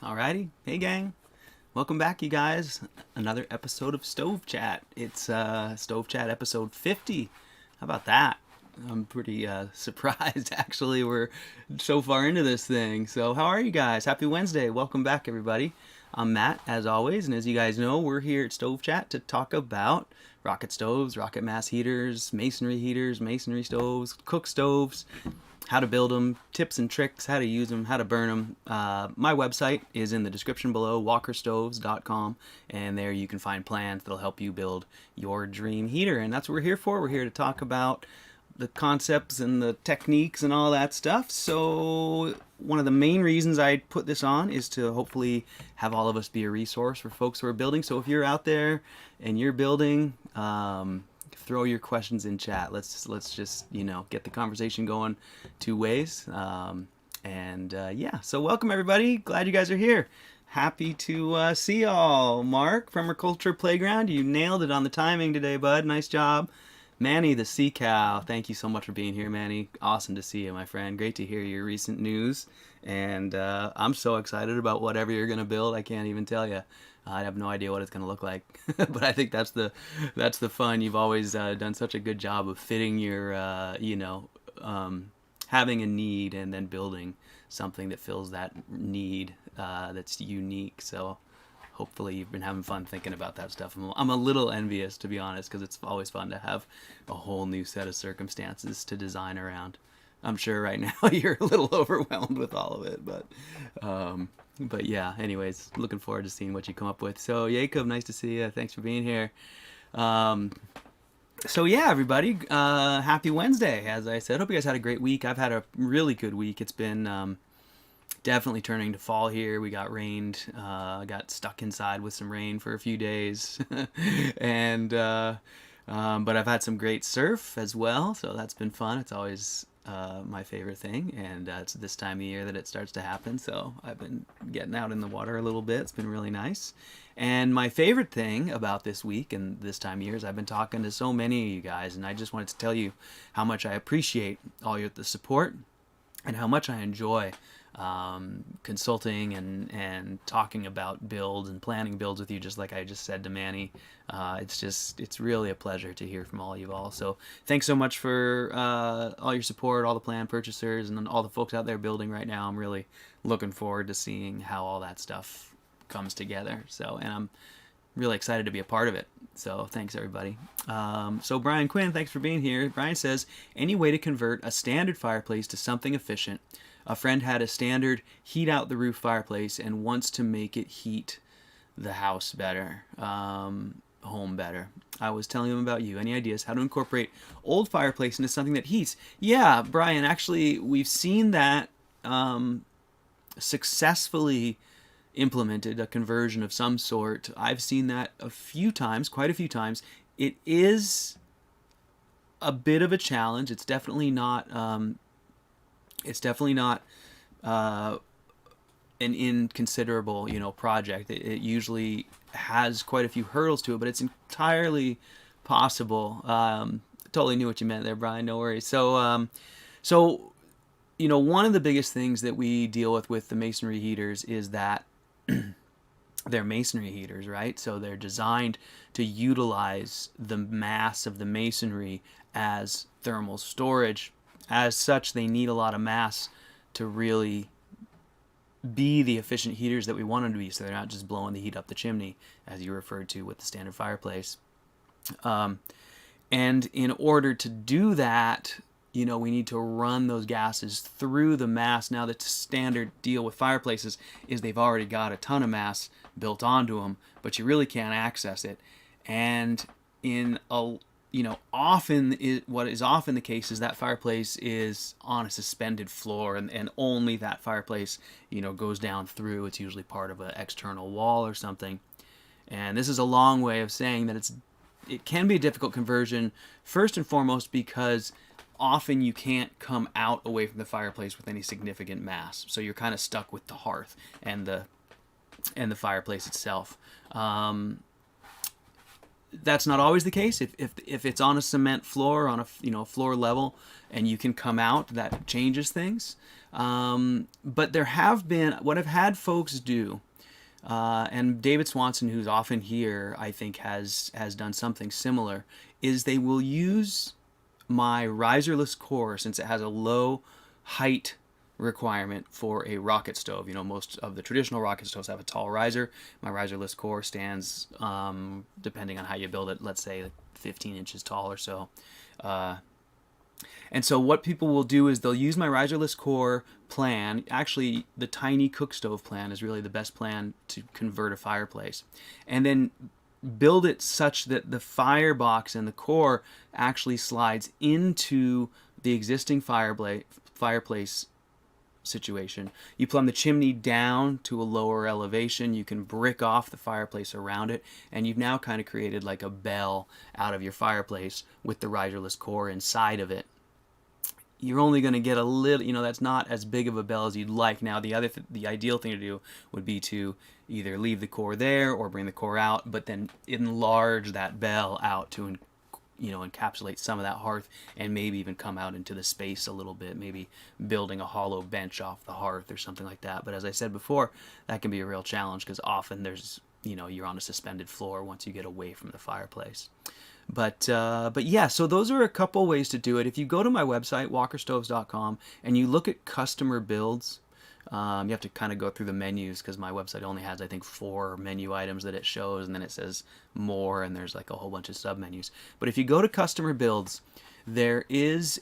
Alrighty, hey gang, welcome back you guys. Another episode of Stove Chat. It's Stove Chat episode 50. How about that? I'm pretty surprised actually we're so far into this thing. So how are you guys? Happy Wednesday. Welcome back everybody. I'm Matt as always, and as you guys know, we're here at Stove Chat to talk about rocket stoves, rocket mass heaters, masonry stoves, cook stoves, how to build them, tips and tricks, how to use them, how to burn them. My website is in the description below, walkerstoves.com, and there you can find plans that'll help you build your dream heater. And that's what we're here for. We're here to talk about the concepts and the techniques and all that stuff. So one of the main reasons I put this on is to hopefully have all of us be a resource for folks who are building. So if you're out there and you're building, throw your questions in chat. Let's just, get the conversation going two ways. Yeah, so welcome everybody. Glad you guys are here. Happy to see y'all. Mark from our Culture Playground, you nailed it on the timing today, bud. Nice job. Manny the Sea Cow, thank you so much for being here, Manny. Awesome to see you, my friend. Great to hear your recent news. And I'm so excited about whatever you're going to build. I can't even tell you. I have no idea what it's going to look like, but I think that's the fun. You've always done such a good job of fitting your, having a need and then building something that fills that need that's unique. So hopefully you've been having fun thinking about that stuff. I'm a little envious, to be honest, because it's always fun to have a whole new set of circumstances to design around. I'm sure right now you're a little overwhelmed with all of it, but yeah, anyways, looking forward to seeing what you come up with. So Jacob, nice to see you. Thanks for being here. So yeah, everybody, happy Wednesday. As I said, hope you guys had a great week. I've had a really good week. It's been definitely turning to fall here. We got rained, got stuck inside with some rain for a few days, and but I've had some great surf as well, so that's been fun. It's always my favorite thing, and it's this time of year that it starts to happen, so I've been getting out in the water a little bit. It's been really nice. And my favorite thing about this week and this time of year is I've been talking to so many of you guys, and I just wanted to tell you how much I appreciate all the support and how much I enjoy consulting and talking about builds and planning builds with you, just like I just said to Manny. It's really a pleasure to hear from all you all. So thanks so much for all your support, all the plan purchasers, and all the folks out there building right now. I'm really looking forward to seeing how all that stuff comes together. So, and I'm really excited to be a part of it. So thanks everybody. So Brian Quinn, thanks for being here. Brian says, any way to convert a standard fireplace to something efficient? A friend had a standard heat out the roof fireplace and wants to make it heat the house better, home better. I was telling him about you. Any ideas how to incorporate old fireplace into something that heats? Yeah, Brian, actually, we've seen that successfully implemented, a conversion of some sort. I've seen that a few times, quite a few times. It is a bit of a challenge. It's definitely not an inconsiderable, project. It usually has quite a few hurdles to it, but it's entirely possible. Totally knew what you meant there, Brian. No worries. So one of the biggest things that we deal with the masonry heaters is that they're masonry heaters, right? So they're designed to utilize the mass of the masonry as thermal storage. As such, they need a lot of mass to really be the efficient heaters that we want them to be, so they're not just blowing the heat up the chimney, as you referred to with the standard fireplace. And in order to do that, we need to run those gases through the mass. Now, the standard deal with fireplaces is they've already got a ton of mass built onto them, but you really can't access it. And what is often the case is that fireplace is on a suspended floor, and only that fireplace, goes down through. It's usually part of an external wall or something. And this is a long way of saying that it can be a difficult conversion, first and foremost because often you can't come out away from the fireplace with any significant mass. So you're kind of stuck with the hearth and the fireplace itself. That's not always the case. If it's on a cement floor, on a floor level, and you can come out, that changes things. But there have been, what I've had folks do, and David Swanson, who's often here, I think has done something similar, is they will use my riserless core, since it has a low height requirement for a rocket stove. Most of the traditional rocket stoves have a tall riser. My riserless core stands, depending on how you build it, let's say 15 inches tall or so. And so what people will do is they'll use my riserless core plan. Actually, the tiny cook stove plan is really the best plan to convert a fireplace. And then build it such that the firebox and the core actually slides into the existing fireplace situation. You plumb the chimney down to a lower elevation. You can brick off the fireplace around it, and you've now kind of created like a bell out of your fireplace with the riserless core inside of it. You're only going to get a little, that's not as big of a bell as you'd like. Now, the ideal thing to do would be to either leave the core there or bring the core out, but then enlarge that bell out to encapsulate some of that hearth, and maybe even come out into the space a little bit, maybe building a hollow bench off the hearth or something like that. But as I said before, that can be a real challenge, because often there's, you're on a suspended floor once you get away from the fireplace. But yeah, so those are a couple ways to do it. If you go to my website, walkerstoves.com, and you look at customer builds, you have to kind of go through the menus, because my website only has, I think, 4 menu items that it shows, and then it says more, and there's like a whole bunch of sub-menus. But if you go to customer builds, there is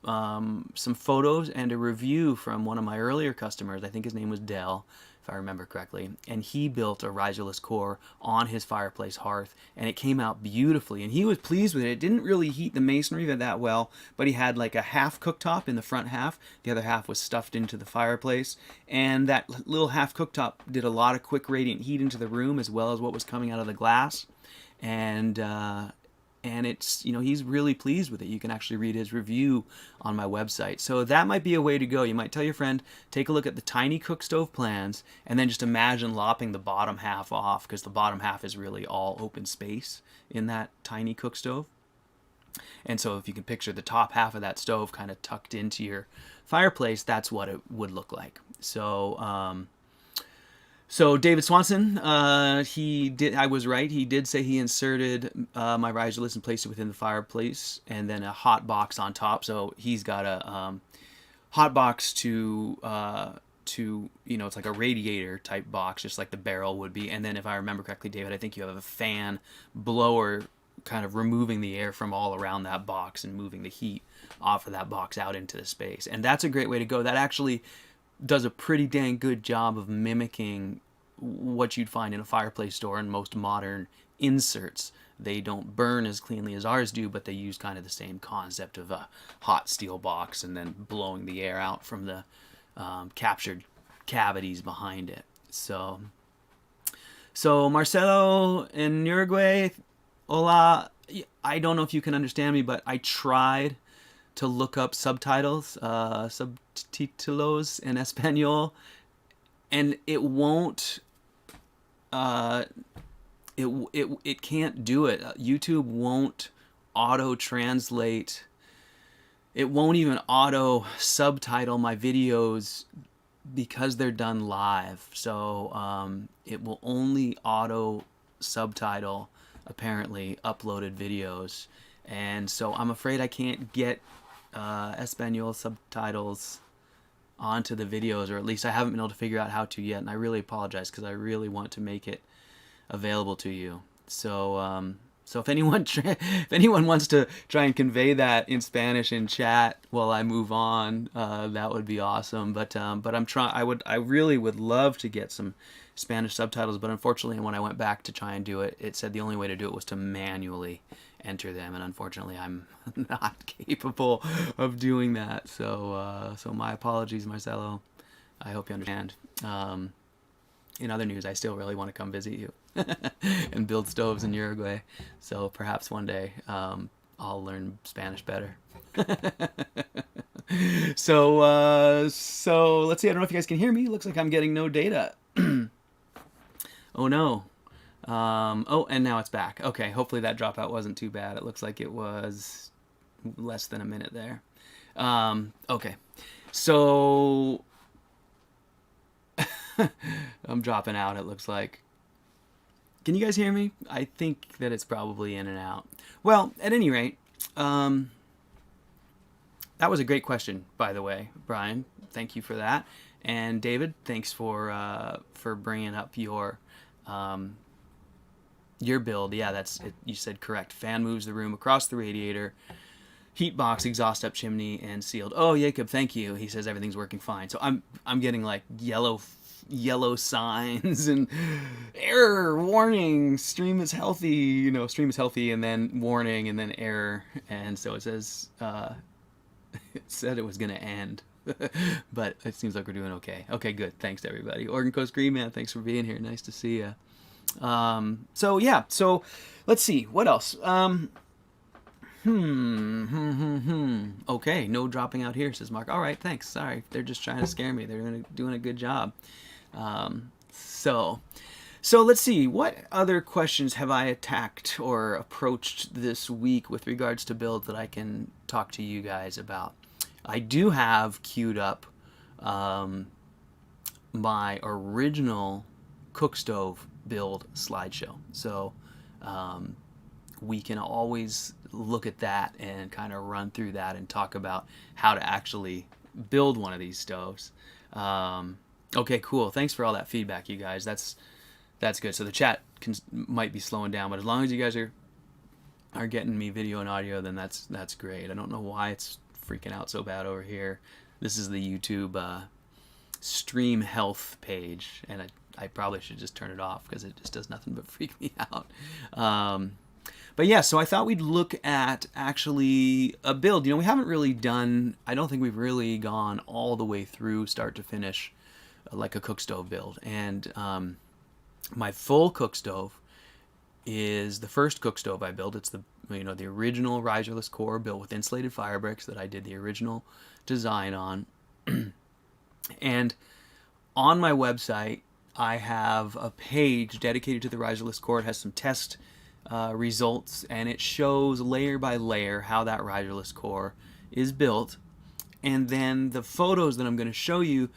some photos and a review from one of my earlier customers. I think his name was Dell, if I remember correctly, and he built a riserless core on his fireplace hearth, and it came out beautifully, and he was pleased with it. It didn't really heat the masonry that well, but he had like a half cooktop in the front half. The other half was stuffed into the fireplace, and that little half cooktop did a lot of quick radiant heat into the room, as well as what was coming out of the glass. And it's, he's really pleased with it. You can actually read his review on my website. So that might be a way to go. You might tell your friend, take a look at the tiny cook stove plans, and then just imagine lopping the bottom half off, because the bottom half is really all open space in that tiny cook stove. And so if you can picture the top half of that stove kind of tucked into your fireplace, that's what it would look like. So David Swanson, he did. I was right. He did say he inserted my riserless and placed it within the fireplace, and then a hot box on top. So he's got a hot box to it's like a radiator type box, just like the barrel would be. And then, if I remember correctly, David, I think you have a fan blower, kind of removing the air from all around that box and moving the heat off of that box out into the space. And that's a great way to go. That actually does a pretty dang good job of mimicking what you'd find in a fireplace store and most modern inserts. They don't burn as cleanly as ours do, but they use kind of the same concept of a hot steel box and then blowing the air out from the captured cavities behind it. So Marcelo in Uruguay, hola. I don't know if you can understand me, but I tried to look up subtitles, subtítulos in Espanol, and it won't. It can't do it. YouTube won't auto translate. It won't even auto subtitle my videos because they're done live. So it will only auto subtitle apparently uploaded videos, and so I'm afraid I can't get Espanol subtitles onto the videos, or at least I haven't been able to figure out how to yet, and I really apologize, because I really want to make it available to you. So if anyone wants to try and convey that in Spanish in chat while I move on, that would be awesome. But I'm trying. I really would love to get some Spanish subtitles, but unfortunately, when I went back to try and do it, it said the only way to do it was to manually enter them, and unfortunately, I'm not capable of doing that. So my apologies, Marcelo. I hope you understand. In other news, I still really want to come visit you and build stoves in Uruguay. So perhaps one day I'll learn Spanish better. So let's see. I don't know if you guys can hear me. Looks like I'm getting no data. Oh no. Oh, and now it's back. Okay, hopefully that dropout wasn't too bad. It looks like it was less than a minute there. Okay, so I'm dropping out, it looks like. Can you guys hear me? I think that it's probably in and out. Well, at any rate, that was a great question, by the way, Brian. Thank you for that. And David, thanks for bringing up your build. Yeah, that's it. You said correct. Fan moves the room across the radiator. Heat box, exhaust up chimney, and sealed. Oh, Jacob, thank you. He says everything's working fine. So I'm getting like yellow signs and error warning. Stream is healthy. Stream is healthy, and then warning, and then error. And so it says it said it was gonna end. But it seems like we're doing okay. Okay, good. Thanks to everybody. Oregon Coast Green Man, thanks for being here. Nice to see you. So yeah. So let's see what else. Okay, no dropping out here, says Mark. All right, thanks. Sorry, they're just trying to scare me. They're doing a good job. So let's see. What other questions have I attacked or approached this week with regards to builds that I can talk to you guys about? I do have queued up my original cook stove build slideshow. So we can always look at that and kind of run through that and talk about how to actually build one of these stoves. Okay, cool. Thanks for all that feedback, you guys. That's good. So the chat might be slowing down, but as long as you guys are getting me video and audio, then that's great. I don't know why it's freaking out so bad over here. This is the YouTube stream health page, and I probably should just turn it off because it just does nothing but freak me out. But yeah, so I thought we'd look at actually a build. We haven't really done, I don't think we've really gone all the way through start to finish like a cook stove build. And my full cook stove is the first cook stove I built. It's the original riserless core built with insulated fire bricks that I did the original design on. And on my website, I have a page dedicated to the riserless core. It has some test results, and it shows layer by layer how that riserless core is built. And then the photos that I'm going to show you,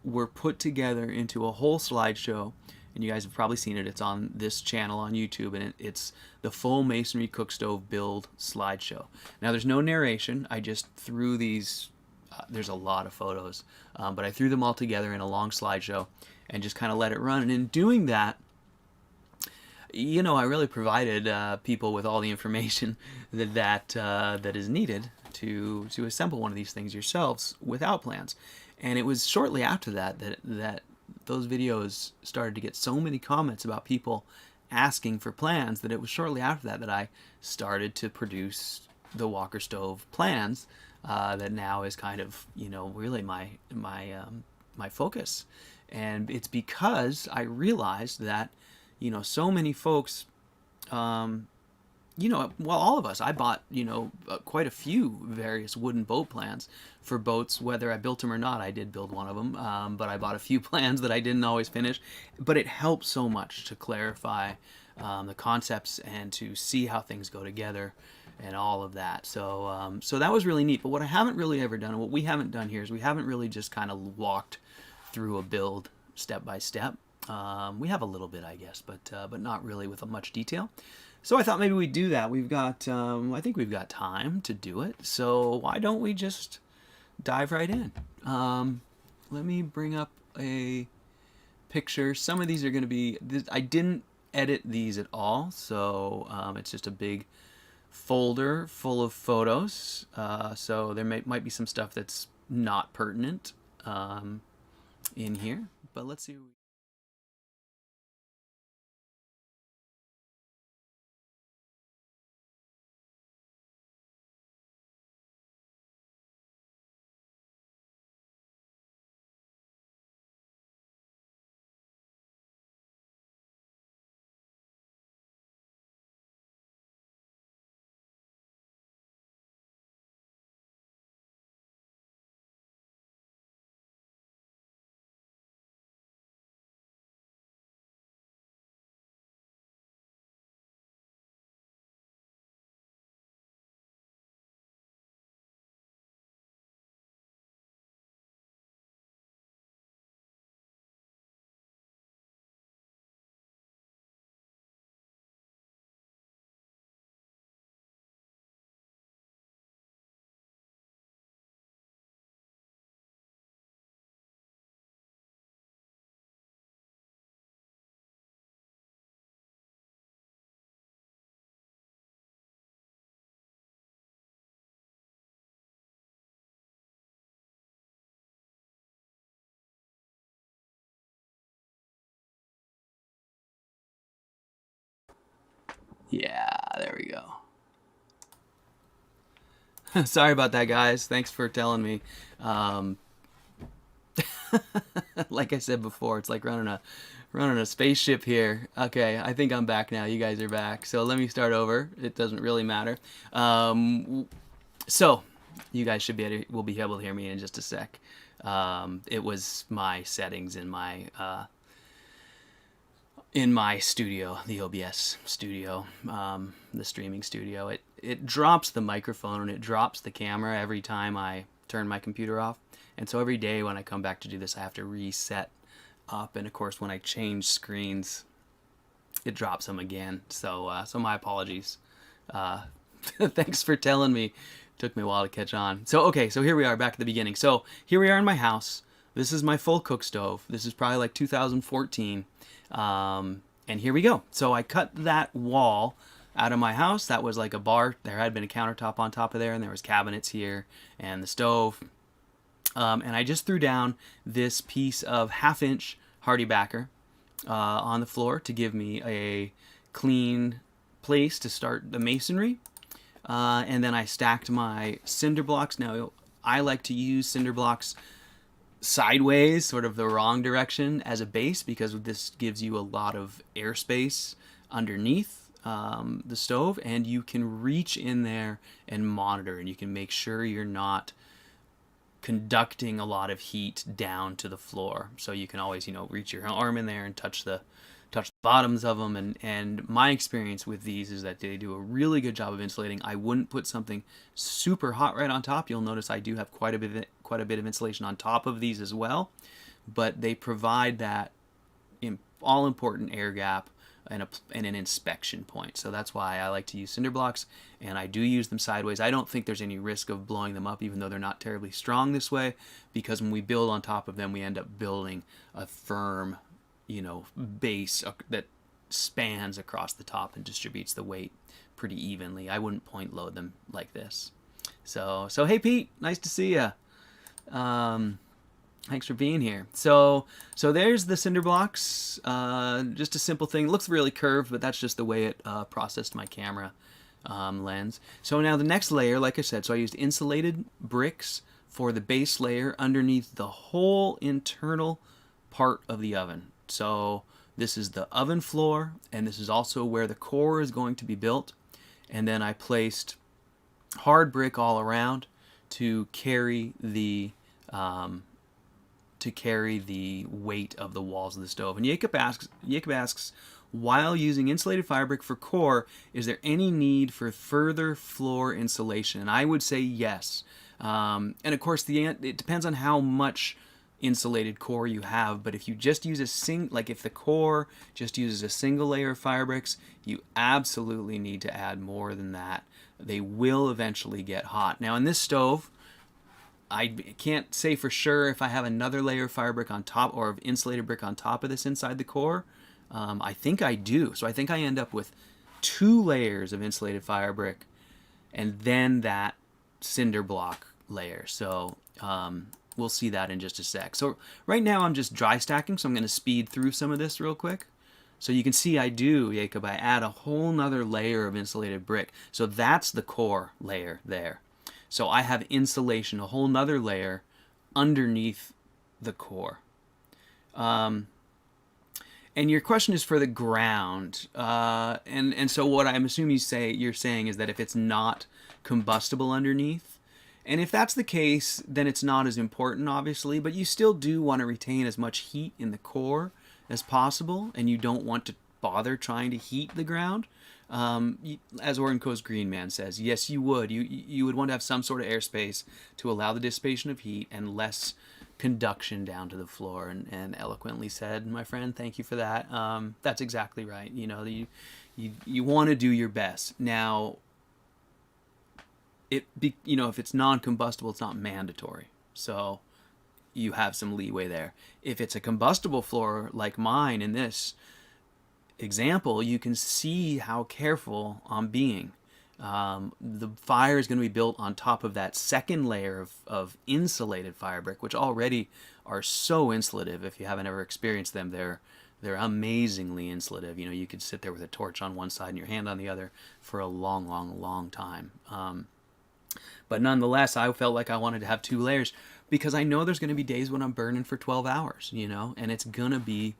were put together into a whole slideshow, and you guys have probably seen it. It's on this channel on YouTube, and it's the full Masonry cook stove build slideshow. Now there's no narration. I just threw these, there's a lot of photos, but I threw them all together in a long slideshow and just kind of let it run. And in doing that, I really provided people with all the information that is needed to assemble one of these things yourselves without plans. And it was shortly after that those videos started to get so many comments about people asking for plans that it was shortly after that I started to produce the Walker stove plans that now is kind of really my focus. And it's because I realized that so many folks, all of us, I bought, quite a few various wooden boat plans for boats, whether I built them or not. I did build one of them, but I bought a few plans that I didn't always finish. But it helps so much to clarify the concepts and to see how things go together and all of that. So that was really neat. But what I haven't really ever done, and what we haven't done here, is we haven't really just kind of walked through a build step by step. We have a little bit, I guess, but not really with much detail. So I thought maybe we'd do that. I think we've got time to do it. So why don't we just dive right in? Let me bring up a picture. Some of these are going to be, I didn't edit these at all. So it's just a big folder full of photos. So there might be some stuff that's not pertinent in here. But let's see. Yeah, there we go. Sorry about that, guys. Thanks for telling me. Like I said before, it's like running a spaceship here. Okay, I think I'm back now. You guys are back. So let me start over. It doesn't really matter. So you guys will be able to hear me in just a sec. It was my settings in my studio, the OBS studio, the streaming studio. It drops the microphone and it drops the camera every time I turn my computer off. And so every day when I come back to do this, I have to reset up. And of course, when I change screens, it drops them again. So my apologies. Thanks for telling me. Took me a while to catch on. So here we are back at the beginning. So here we are in my house. This is my full cook stove. This is probably like 2014. And here we go. So I cut that wall out of my house. That was like a bar. There had been a countertop on top of there, and there was cabinets here and the stove. And I just threw down this piece of 1/2-inch Hardy backer on the floor to give me a clean place to start the masonry. And then I stacked my cinder blocks. Now, I like to use cinder blocks sideways, sort of the wrong direction as a base, because this gives you a lot of airspace underneath the stove, and you can reach in there and monitor, and you can make sure you're not conducting a lot of heat down to the floor. So you can always, reach your arm in there and touch the bottoms of them. And my experience with these is that they do a really good job of insulating. I wouldn't put something super hot right on top. You'll notice I do have quite a bit of insulation on top of these as well, but they provide that all important air gap and an inspection point. So that's why I like to use cinder blocks, and I do use them sideways. I don't think there's any risk of blowing them up, even though they're not terribly strong this way, because when we build on top of them, we end up building a firm, base that spans across the top and distributes the weight pretty evenly. I wouldn't point load them like this. So hey Pete, nice to see you. Thanks for being here. So there's the cinder blocks. Just a simple thing. It looks really curved, but that's just the way it processed my camera lens. So now the next layer, like I said, so I used insulated bricks for the base layer underneath the whole internal part of the oven. So this is the oven floor, and this is also where the core is going to be built. And then I placed hard brick all around to carry the weight of the walls of the stove. And Jacob asks, while using insulated firebrick for core, is there any need for further floor insulation? And I would say yes. And of course, it depends on how much insulated core you have, but if you just use if the core just uses a single layer of firebricks, you absolutely need to add more than that. They will eventually get hot. Now in this stove, I can't say for sure if I have another layer of firebrick on top or of insulated brick on top of this inside the core. I think I do. So I think I end up with 2 layers of insulated firebrick and then that cinder block layer. So we'll see that in just a sec. So right now I'm just dry stacking, so I'm going to speed through some of this real quick. So you can see Jacob, I add a whole nother layer of insulated brick. So that's the core layer there. So I have insulation, a whole nother layer underneath the core. And your question is for the ground. And so what I'm assuming you're saying is that if it's not combustible underneath, and if that's the case, then it's not as important, obviously, but you still do want to retain as much heat in the core as possible, and you don't want to bother trying to heat the ground. As Oregon Coast Green Man says, yes, you would. You would want to have some sort of airspace to allow the dissipation of heat and less conduction down to the floor. And eloquently said, my friend, thank you for that. That's exactly right. You want to do your best. Now, if it's non-combustible, it's not mandatory. So you have some leeway there. If it's a combustible floor like mine in this example, you can see how careful I'm being. The fire is going to be built on top of that second layer of insulated firebrick, which already are so insulative. If you haven't ever experienced them, They're amazingly insulative. You know, you could sit there with a torch on one side and your hand on the other for a long, long, long time. But nonetheless, I felt like I wanted to have 2 layers because I know there's going to be days when I'm burning for 12 hours, you know, and it's going to be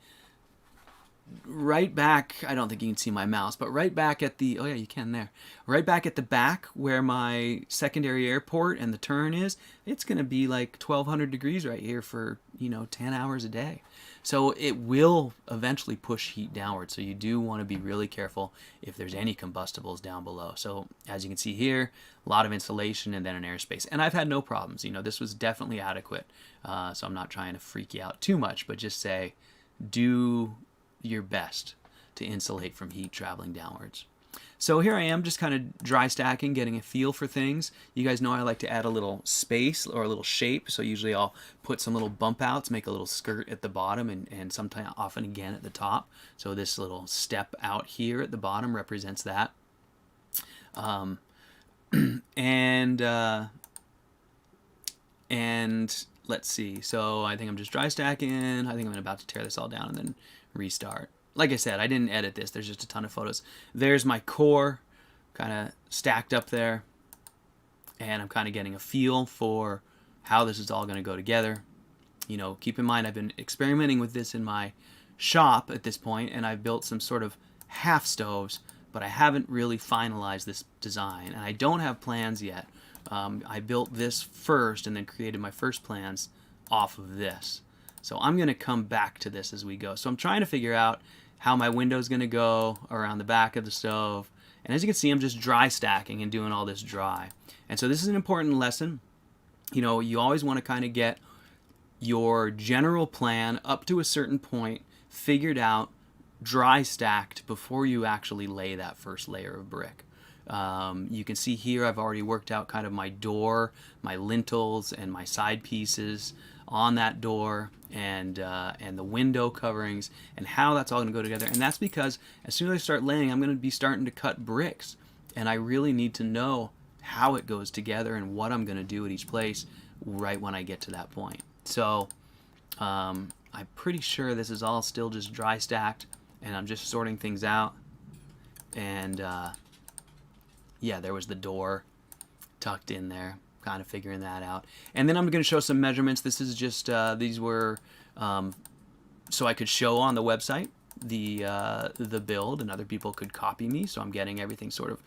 right back. I don't think you can see my mouse, but right back at the, oh yeah, you can there. Right back at the back where my secondary airport and the turn is, it's going to be like 1200 degrees right here for, you know, 10 hours a day. So it will eventually push heat downward. So you do want to be really careful if there's any combustibles down below. So as you can see here, a lot of insulation and then an airspace. And I've had no problems. You know, this was definitely adequate. So I'm not trying to freak you out too much, but just say, do your best to insulate from heat traveling downwards. So here I am just kind of dry stacking, getting a feel for things. You guys know I like to add a little space or a little shape. So usually I'll put some little bump outs, make a little skirt at the bottom and sometimes often again at the top. So this little step out here at the bottom represents that. And let's see. So I think I'm just dry stacking. I think I'm about to tear this all down and then restart. Like I said, I didn't edit this. There's just a ton of photos. There's my core kind of stacked up there. And I'm kind of getting a feel for how this is all going to go together. You know, keep in mind I've been experimenting with this in my shop at this point, and I've built some sort of half stoves, but I haven't really finalized this design. And I don't have plans yet. I built this first and then created my first plans off of this. So I'm going to come back to this as we go. So I'm trying to figure out how my window is going to go around the back of the stove. And as you can see, I'm just dry stacking and doing all this dry. And so this is an important lesson. You know, you always want to kind of get your general plan up to a certain point figured out, dry stacked before you actually lay that first layer of brick. You can see here I've already worked out kind of my door, my lintels, and my side pieces on that door, and the window coverings, and how that's all going to go together. And that's because as soon as I start laying, I'm going to be starting to cut bricks, and I really need to know how it goes together and what I'm going to do at each place right when I get to that point. So I'm pretty sure this is all still just dry stacked, and I'm just sorting things out. And yeah, there was the door tucked in there, kind of figuring that out. And then I'm going to show some measurements. This is just, these were so I could show on the website the build, and other people could copy me. So I'm getting everything sort of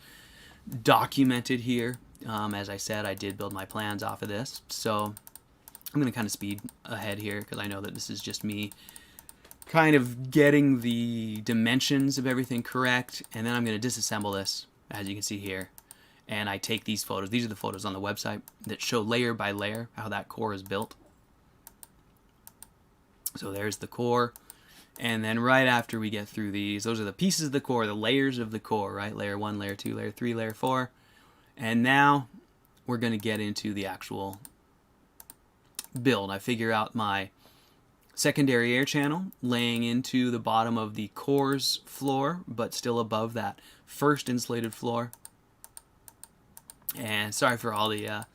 documented here. As I said, I did build my plans off of this. So I'm going to kind of speed ahead here because I know that this is just me kind of getting the dimensions of everything correct. And then I'm going to disassemble this, as you can see here. And I take these photos. These are the photos on the website that show layer by layer how that core is built. So there's the core. And then right after we get through these, those are the pieces of the core, the layers of the core, right? Layer 1, layer 2, layer 3, layer 4. And now we're going to get into the actual build. I figure out my secondary air channel laying into the bottom of the core's floor, but still above that first insulated floor. And sorry for all the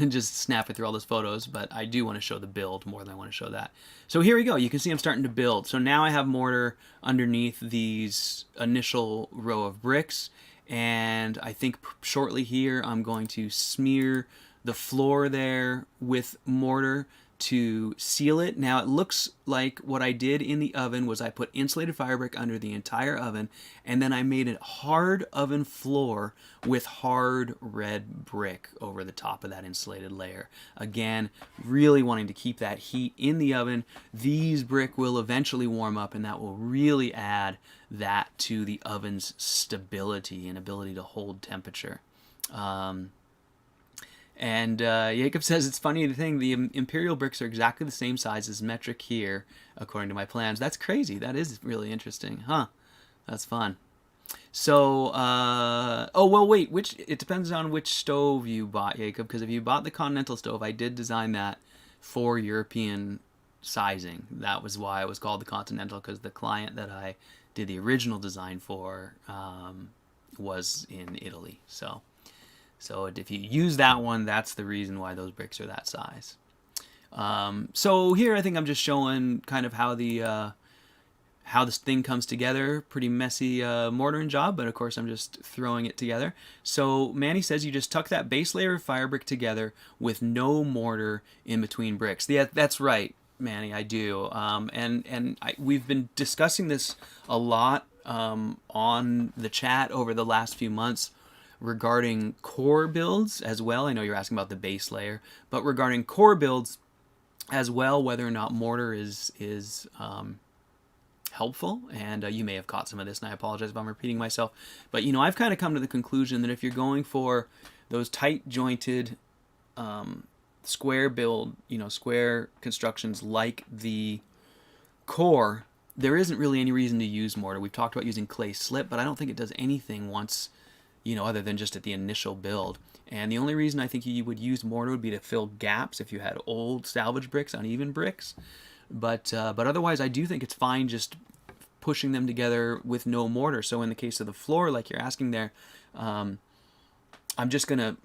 just snapping through all those photos, but I do want to show the build more than I want to show that. So here we go. You can see I'm starting to build. So now I have mortar underneath these initial row of bricks, and I think shortly here I'm going to smear the floor there with mortar to seal it. Now it looks like what I did in the oven was I put insulated firebrick under the entire oven, and then I made a hard oven floor with hard red brick over the top of that insulated layer. Again, really wanting to keep that heat in the oven. These brick will eventually warm up, and that will really add that to the oven's stability and ability to hold temperature. And Jacob says it's funny the thing, the imperial bricks are exactly the same size as metric here, according to my plans. That's crazy. That is really interesting, huh? That's fun. So, oh well, wait. It depends on which stove you bought, Jacob. Because if you bought the Continental stove, I did design that for European sizing. That was why it was called the Continental, because the client that I did the original design for was in Italy. So if you use that one, that's the reason why those bricks are that size. So here I think I'm just showing kind of how how this thing comes together. Pretty messy mortaring job, but of course I'm just throwing it together. So Manny says you just tuck that base layer of fire brick together with no mortar in between bricks. Yeah, that's right, Manny, I do. We've been discussing this a lot on the chat over the last few months regarding core builds as well. I know you're asking about the base layer, but regarding core builds as well, whether or not mortar is helpful. And you may have caught some of this, and I apologize if I'm repeating myself. But, I've kind of come to the conclusion that if you're going for those tight jointed square build, square constructions like the core, there isn't really any reason to use mortar. We've talked about using clay slip, but I don't think it does anything once, other than just at the initial build. And the only reason I think you would use mortar would be to fill gaps if you had old salvage bricks, uneven bricks. But otherwise, I do think it's fine just pushing them together with no mortar. So in the case of the floor, like you're asking there, I'm just going to,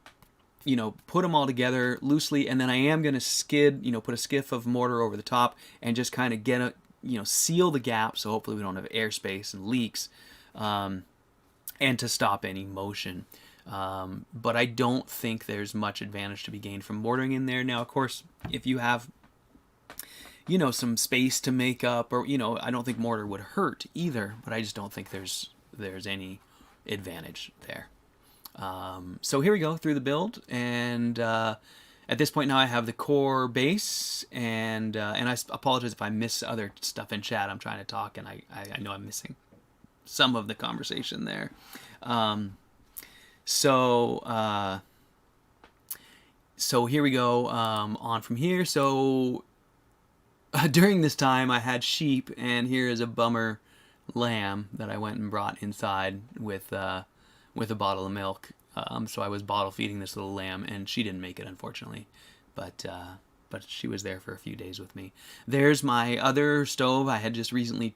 put them all together loosely, and then I am going to skid, put a skiff of mortar over the top and just kind of get seal the gap, so hopefully we don't have airspace and leaks, and to stop any motion. But I don't think there's much advantage to be gained from mortaring in there. Now, of course, if you have some space to make up, or I don't think mortar would hurt either, but I just don't think there's any advantage there. So here we go through the build, and at this point now I have the core base, and I apologize if I miss other stuff in chat. I'm trying to talk, and I know I'm missing some of the conversation there. So here we go, on from here. So during this time I had sheep, and here is a bummer lamb that I went and brought inside with a bottle of milk. So I was bottle feeding this little lamb, and she didn't make it, unfortunately, but she was there for a few days with me. There's my other stove. I had just recently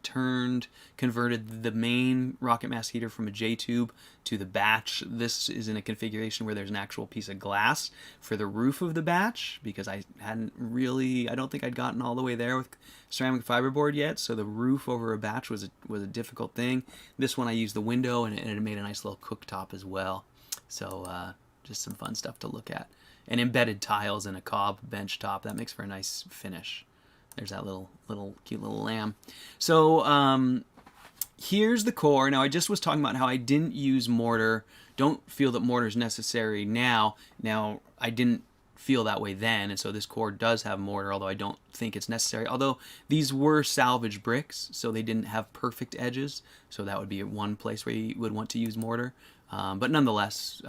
converted the main rocket mass heater from a J-tube to the batch. This is in a configuration where there's an actual piece of glass for the roof of the batch, because I don't think I'd gotten all the way there with ceramic fiberboard yet, so the roof over a batch was a difficult thing. This one I used the window, and it made a nice little cooktop as well. So just some fun stuff to look at. And embedded tiles in a cob bench top, that makes for a nice finish. There's that little cute little lamb. So here's the core. Now, I just was talking about how I didn't use mortar. Don't feel that mortar is necessary now. Now, I didn't feel that way then, and so this core does have mortar, although I don't think it's necessary. Although these were salvage bricks, so they didn't have perfect edges, so that would be one place where you would want to use mortar. But nonetheless,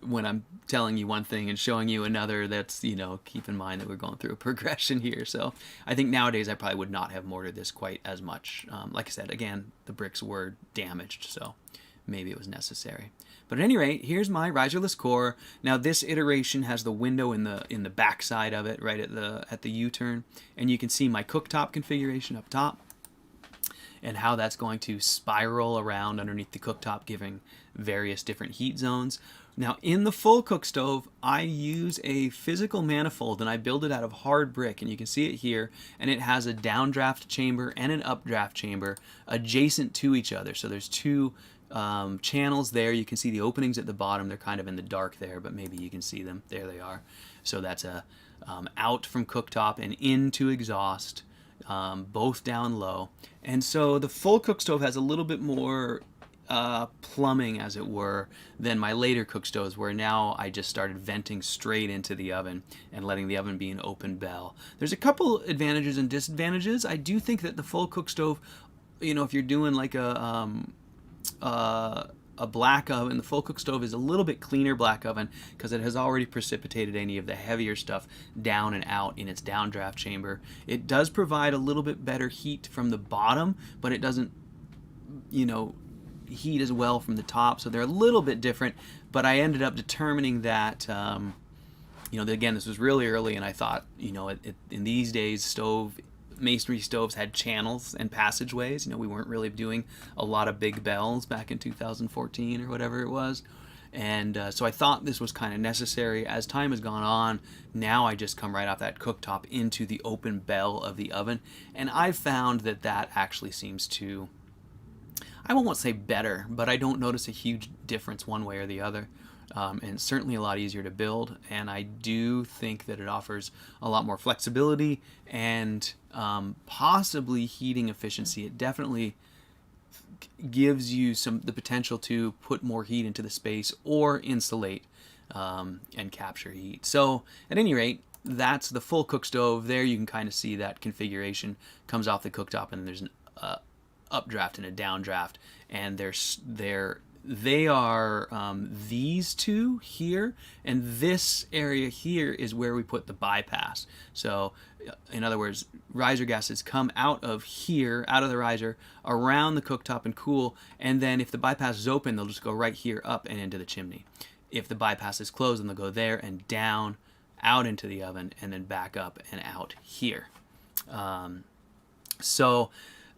when I'm telling you one thing and showing you another, that's, keep in mind that we're going through a progression here. So I think nowadays I probably would not have mortared this quite as much. Like I said, again, the bricks were damaged, so maybe it was necessary. But at any rate, here's my riserless core. Now this iteration has the window in the back side of it, right at the U-turn, and you can see my cooktop configuration up top, and how that's going to spiral around underneath the cooktop, giving various different heat zones. Now, in the full cook stove, I use a physical manifold, and I build it out of hard brick, and you can see it here, and it has a downdraft chamber and an updraft chamber adjacent to each other. So there's two channels there. You can see the openings at the bottom. They're kind of in the dark there, but maybe you can see them. There they are. So that's a out from cooktop and into exhaust, both down low. And so the full cook stove has a little bit more plumbing, as it were, than my later cook stoves, where now I just started venting straight into the oven and letting the oven be an open bell. There's a couple advantages and disadvantages. I do think that the full cook stove, if you're doing like a black oven, the full cook stove is a little bit cleaner black oven because it has already precipitated any of the heavier stuff down and out in its downdraft chamber. It does provide a little bit better heat from the bottom, but it doesn't, heat as well from the top, so they're a little bit different. But I ended up determining that again, this was really early, and I thought, in these days, masonry stoves had channels and passageways. We weren't really doing a lot of big bells back in 2014 or whatever it was, And so I thought this was kind of necessary. As time has gone on, now I just come right off that cooktop into the open bell of the oven, and I've found that that actually seems to, I won't say better, but I don't notice a huge difference one way or the other. And it's certainly a lot easier to build, and I do think that it offers a lot more flexibility and possibly heating efficiency. It definitely gives you the potential to put more heat into the space or insulate and capture heat. So at any rate, that's the full cook stove. There you can kind of see that configuration comes off the cooktop, and there's an updraft and a downdraft, and they are these two here, and this area here is where we put the bypass. So in other words, riser gases come out of here, out of the riser, around the cooktop and cool, and then if the bypass is open, they'll just go right here up and into the chimney. If the bypass is closed, then they'll go there and down, out into the oven, and then back up and out here.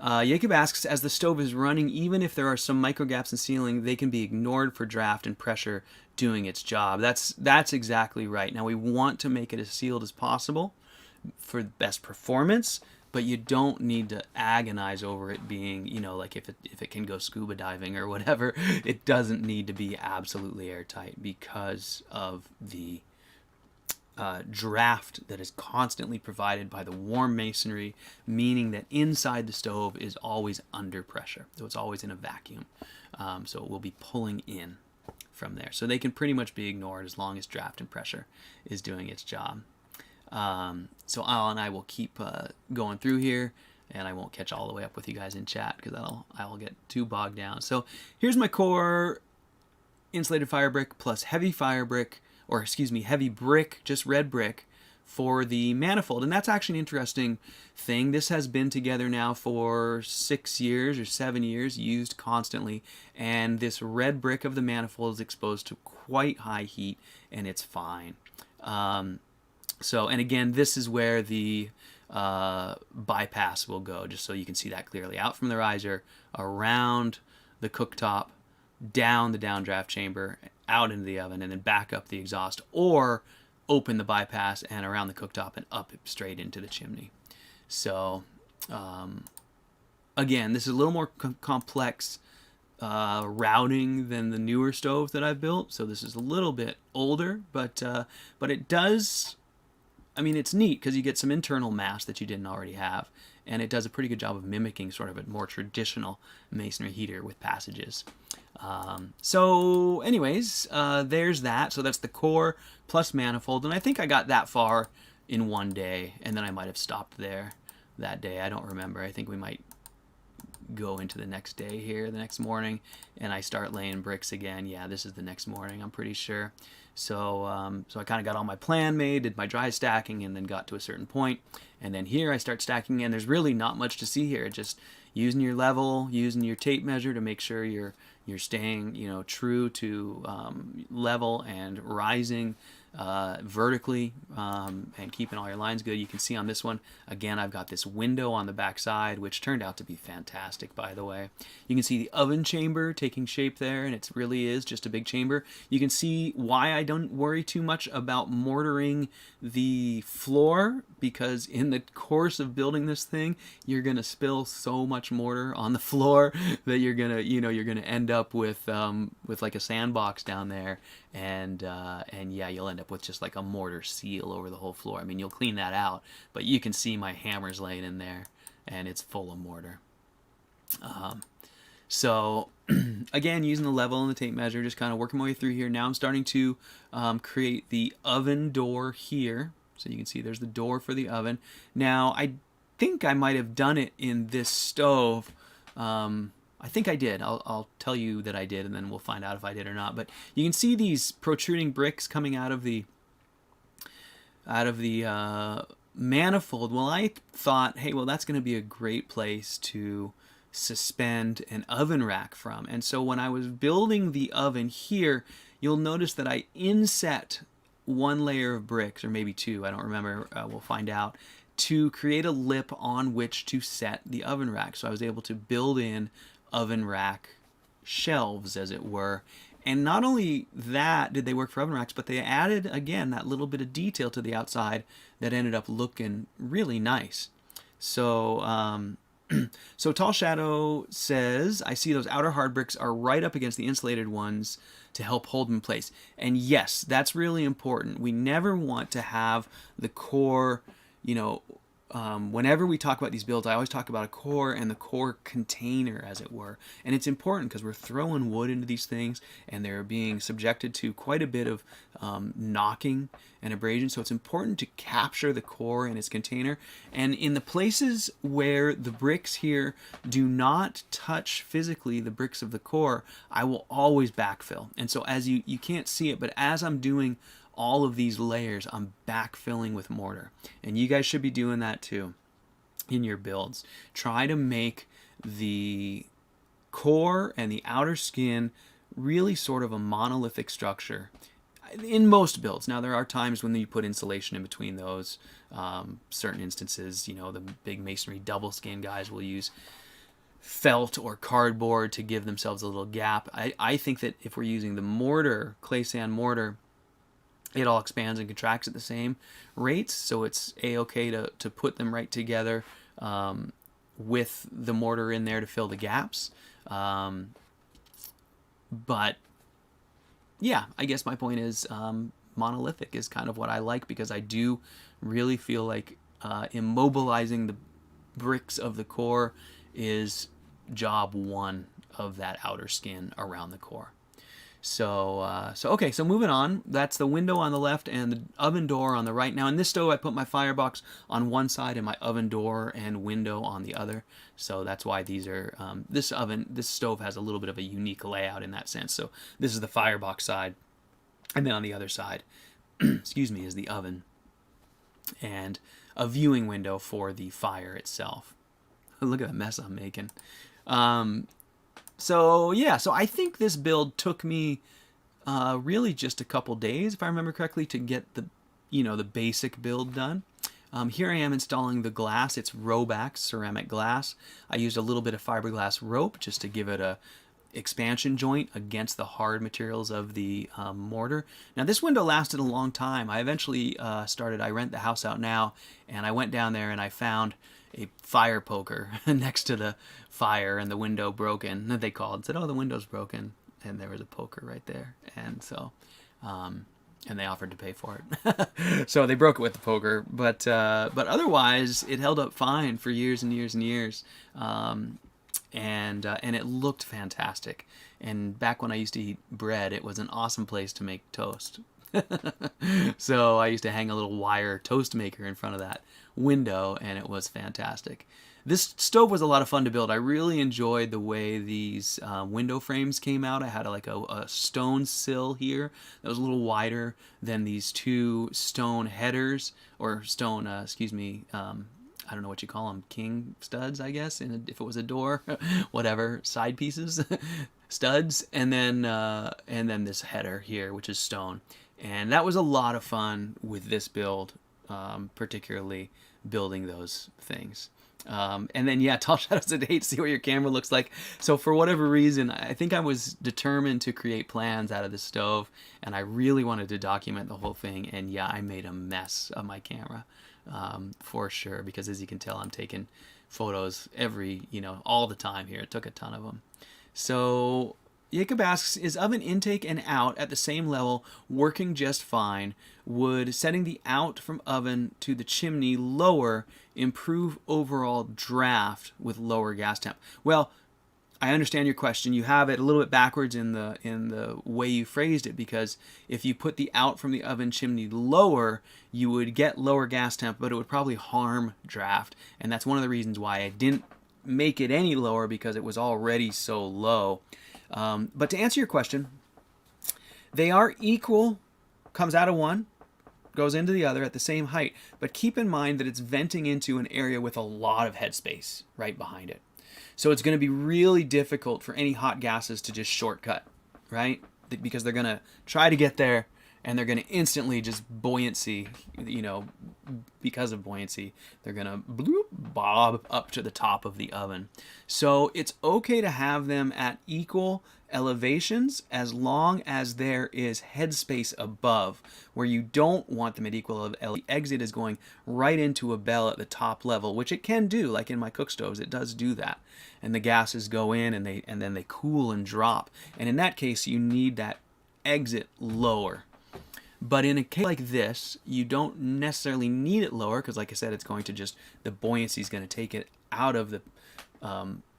Jacob asks, as the stove is running, even if there are some micro gaps in sealing, they can be ignored for draft and pressure doing its job. That's exactly right. Now we want to make it as sealed as possible for best performance, but you don't need to agonize over it being, like if it can go scuba diving or whatever, it doesn't need to be absolutely airtight because of the draft that is constantly provided by the warm masonry, meaning that inside the stove is always under pressure. So it's always in a vacuum. So it will be pulling in from there. So they can pretty much be ignored as long as draft and pressure is doing its job. So Al and I will keep going through here, and I won't catch all the way up with you guys in chat because I will get too bogged down. So here's my core insulated fire brick plus heavy fire brick, or excuse me, heavy brick, just red brick, for the manifold. And that's actually an interesting thing. This has been together now for 6 years or 7 years, used constantly, and this red brick of the manifold is exposed to quite high heat, and it's fine. And again, this is where the bypass will go, just so you can see that clearly. Out from the riser, around the cooktop, down the downdraft chamber, out into the oven, and then back up the exhaust, or open the bypass and around the cooktop and up straight into the chimney. So again, this is a little more complex routing than the newer stove that I've built, so this is a little bit older, but it does, it's neat because you get some internal mass that you didn't already have, and it does a pretty good job of mimicking sort of a more traditional masonry heater with passages. Anyways, there's that. So that's the core plus manifold, and I think I got that far in one day, and then I might have stopped there that day. I don't remember. I think we might go into the next day here, the next morning, and I start laying bricks again. Yeah, this is the next morning, I'm pretty sure. So I kind of got all my plan made, did my dry stacking, and then got to a certain point, and then here I start stacking, and there's really not much to see here. Just using your level, using your tape measure to make sure you're staying true to level and rising vertically, and keeping all your lines good. You can see on this one, again, I've got this window on the back side, which turned out to be fantastic, by the way. You can see the oven chamber taking shape there, and it really is just a big chamber. You can see why I don't worry too much about mortaring the floor, because in the course of building this thing, you're gonna spill so much mortar on the floor that you're gonna end up with like a sandbox down there, and yeah, you'll end up with just like a mortar seal over the whole floor. You'll clean that out, but you can see my hammers laying in there, and it's full of mortar. So again, using the level and the tape measure, just kind of working my way through here. Now I'm starting to create the oven door here. So you can see there's the door for the oven. Now I think I might have done it in this stove. I think I did. I'll tell you that I did, and then we'll find out if I did or not. But you can see these protruding bricks coming out of the manifold. Well, I thought, hey, well, that's going to be a great place to suspend an oven rack from. And so when I was building the oven here, you'll notice that I inset one layer of bricks, or maybe two, I don't remember, we'll find out, to create a lip on which to set the oven rack. So I was able to build in oven rack shelves, as it were, And not only that did they work for oven racks, but they added, again, that little bit of detail to the outside that ended up looking really nice. So, so Tall Shadow says, I see those outer hard bricks are right up against the insulated ones to help hold them in place. And yes, that's really important. We never want to have the core, whenever we talk about these builds, I always talk about a core and the core container, as it were. And it's important because we're throwing wood into these things and they're being subjected to quite a bit of knocking and abrasion. So it's important to capture the core in its container. And in the places where the bricks here do not touch physically the bricks of the core, I will always backfill. And so as you can't see it, but as I'm doing all of these layers, I'm backfilling with mortar. And you guys should be doing that too in your builds. Try to make the core and the outer skin really sort of a monolithic structure in most builds. Now, there are times when you put insulation in between those. Certain instances, the big masonry double skin guys will use felt or cardboard to give themselves a little gap. I think that if we're using the mortar, clay sand mortar, it all expands and contracts at the same rates, so it's a-okay to put them right together with the mortar in there to fill the gaps. But yeah, I guess my point is monolithic is kind of what I like, because I do really feel like immobilizing the bricks of the core is job one of that outer skin around the core. So okay, so moving on, that's the window on the left and the oven door on the right. Now in this stove, I put my firebox on one side and my oven door and window on the other. So that's why these are, this stove has a little bit of a unique layout in that sense. So this is the firebox side, and then on the other side, excuse me, is the oven and a viewing window for the fire itself. Look at the mess I'm making. So yeah, so I think this build took me really just a couple days, if I remember correctly, to get the basic build done. Here I am installing the glass. It's Robax ceramic glass. I used a little bit of fiberglass rope just to give it a expansion joint against the hard materials of the mortar. Now this window lasted a long time. I eventually I rent the house out now, and I went down there and I found a fire poker next to the fire and the window broken. They called and said, oh, the window's broken. And there was a poker right there. And so, and they offered to pay for it. So they broke it with the poker. But otherwise, it held up fine for years and years and years. And it looked fantastic. And back when I used to eat bread, it was an awesome place to make toast. So I used to hang a little wire toast maker in front of that window, and it was fantastic. This stove was a lot of fun to build. I really enjoyed the way these window frames came out. I had a stone sill here that was a little wider than these two stone headers, or stone, I don't know what you call them, king studs, I guess, if it was a door, whatever, side pieces, studs, and then this header here, which is stone. And that was a lot of fun with this build, particularly building those things. And then, yeah, Tall Shadow said, hate to see what your camera looks like. So for whatever reason, I think I was determined to create plans out of the stove, and I really wanted to document the whole thing. And yeah, I made a mess of my camera, for sure, because as you can tell, I'm taking photos all the time here. It took a ton of them. So Jacob asks, is oven intake and out at the same level working just fine? Would setting the out from oven to the chimney lower improve overall draft with lower gas temp? Well, I understand your question. You have it a little bit backwards in the way you phrased it, because if you put the out from the oven chimney lower, you would get lower gas temp, but it would probably harm draft. And that's one of the reasons why I didn't make it any lower, because it was already so low. But to answer your question, they are equal, comes out of one, goes into the other at the same height. But keep in mind that it's venting into an area with a lot of headspace right behind it. So it's going to be really difficult for any hot gases to just shortcut, right? Because they're going to try to get there and they're going to instantly just buoyancy, because of buoyancy, they're going to bloop, bob up to the top of the oven. So it's okay to have them at equal elevations as long as there is headspace above, where you don't want them at equal the exit is going right into a bell at the top level, which it can do. Like in my cook stoves, it does do that, and the gases go in and then they cool and drop, and in that case you need that exit lower. But in a case like this, you don't necessarily need it lower, because like I said, it's going to just, the buoyancy is going to take it out of the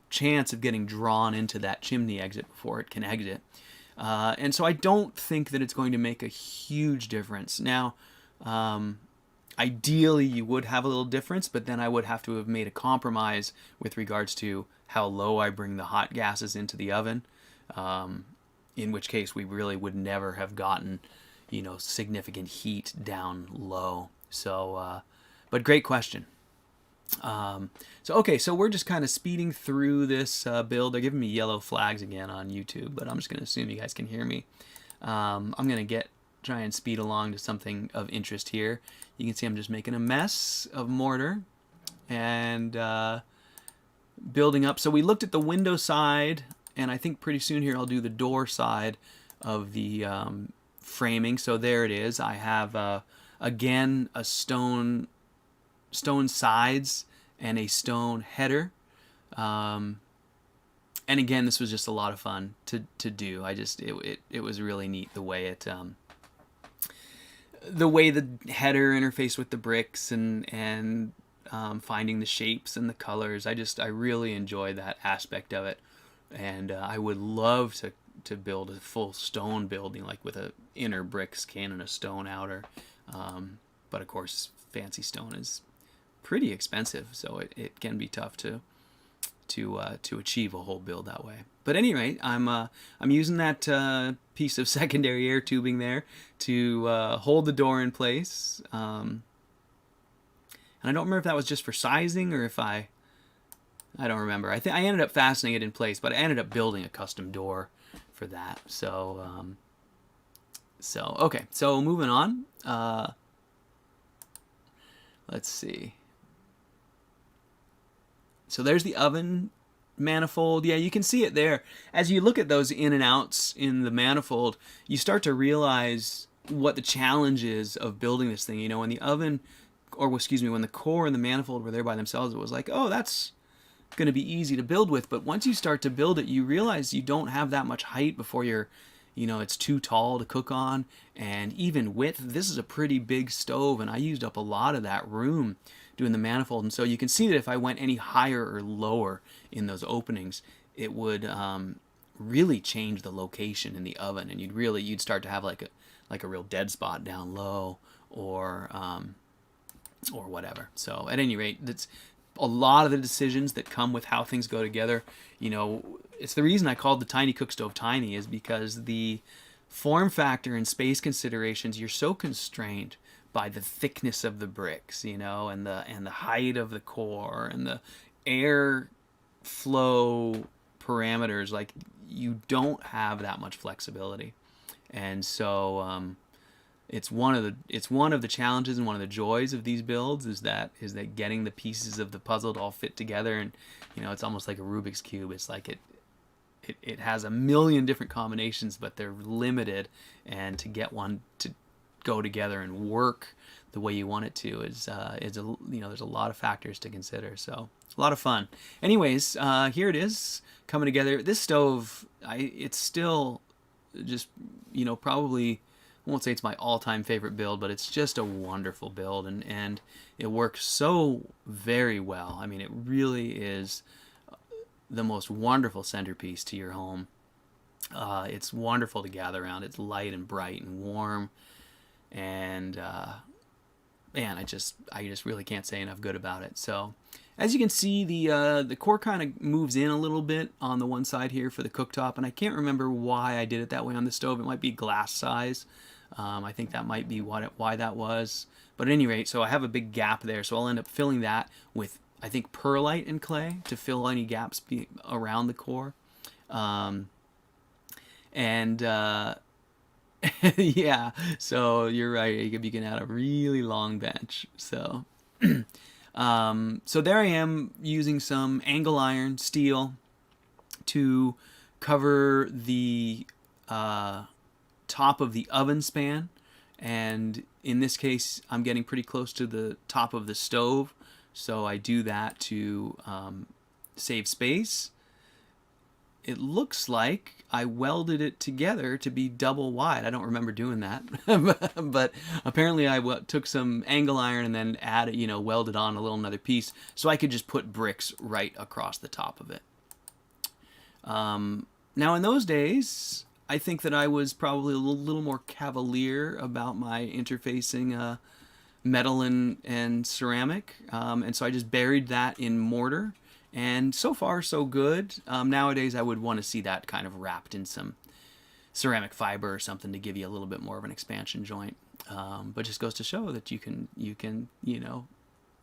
chance of getting drawn into that chimney exit before it can exit. And so I don't think that it's going to make a huge difference. Now, ideally you would have a little difference, but then I would have to have made a compromise with regards to how low I bring the hot gases into the oven, in which case we really would never have gotten significant heat down low. So, but great question. So we're just kind of speeding through this build. They're giving me yellow flags again on YouTube, but I'm just going to assume you guys can hear me. I'm going to try and speed along to something of interest here. You can see I'm just making a mess of mortar and building up. So we looked at the window side, and I think pretty soon here I'll do the door side of the framing. So there it is. I have again a stone sides and a stone header, and again this was just a lot of fun to do. It was really neat the way the header interfaced with the bricks and finding the shapes and the colors. I really enjoyed that aspect of it, and I would love to build a full stone building, like with a inner brick skin and a stone outer, but of course fancy stone is pretty expensive, so it can be tough to achieve a whole build that way. But at any rate, I'm using that piece of secondary air tubing there to hold the door in place, and I don't remember if that was just for sizing or if I don't remember. I think I ended up fastening it in place, but I ended up building a custom door for that. So okay, so moving on. Let's see. So there's the oven manifold. Yeah, you can see it there. As you look at those in and outs in the manifold, you start to realize what the challenge is of building this thing. When the oven, or excuse me, when the core and the manifold were there by themselves, it was like, oh, that's going to be easy to build with. But once you start to build it, you realize you don't have that much height before you're, it's too tall to cook on. And even width, this is a pretty big stove, and I used up a lot of that room doing the manifold. And so you can see that if I went any higher or lower in those openings, it would really change the location in the oven, and you'd start to have like a real dead spot down low, or whatever. So at any rate, that's a lot of the decisions that come with how things go together. It's the reason I called the tiny cook stove tiny, is because the form factor and space considerations, you're so constrained by the thickness of the bricks, and the height of the core and the air flow parameters. Like, you don't have that much flexibility, and so it's one of the challenges and one of the joys of these builds is that getting the pieces of the puzzle to all fit together. And it's almost like a Rubik's cube. It's like it has a million different combinations, but they're limited, and to get one to go together and work the way you want it to is there's a lot of factors to consider. So a lot of fun. Anyways, here it is coming together. This stove, it's still just probably, I won't say it's my all-time favorite build, but it's just a wonderful build, and it works so very well. I mean, it really is the most wonderful centerpiece to your home. It's wonderful to gather around. It's light and bright and warm, and man, I just really can't say enough good about it. So as you can see, the core kind of moves in a little bit on the one side here for the cooktop, and I can't remember why I did it that way on the stove. It might be glass size. I think that might be why that was. But at any rate, so I have a big gap there, so I'll end up filling that with, I think, perlite and clay to fill any gaps around the core. And Yeah, so you're right. You can add a really long bench. So, so there I am using some angle iron steel to cover the top of the oven span. And in this case, I'm getting pretty close to the top of the stove. So I do that to save space. It looks like I welded it together to be double wide. I don't remember doing that, but apparently I took some angle iron and then added, welded on a little another piece so I could just put bricks right across the top of it. Now in those days, I think that I was probably a little more cavalier about my interfacing metal and ceramic, and so I just buried that in mortar. And so far, so good. Nowadays, I would want to see that kind of wrapped in some ceramic fiber or something to give you a little bit more of an expansion joint. But just goes to show that you can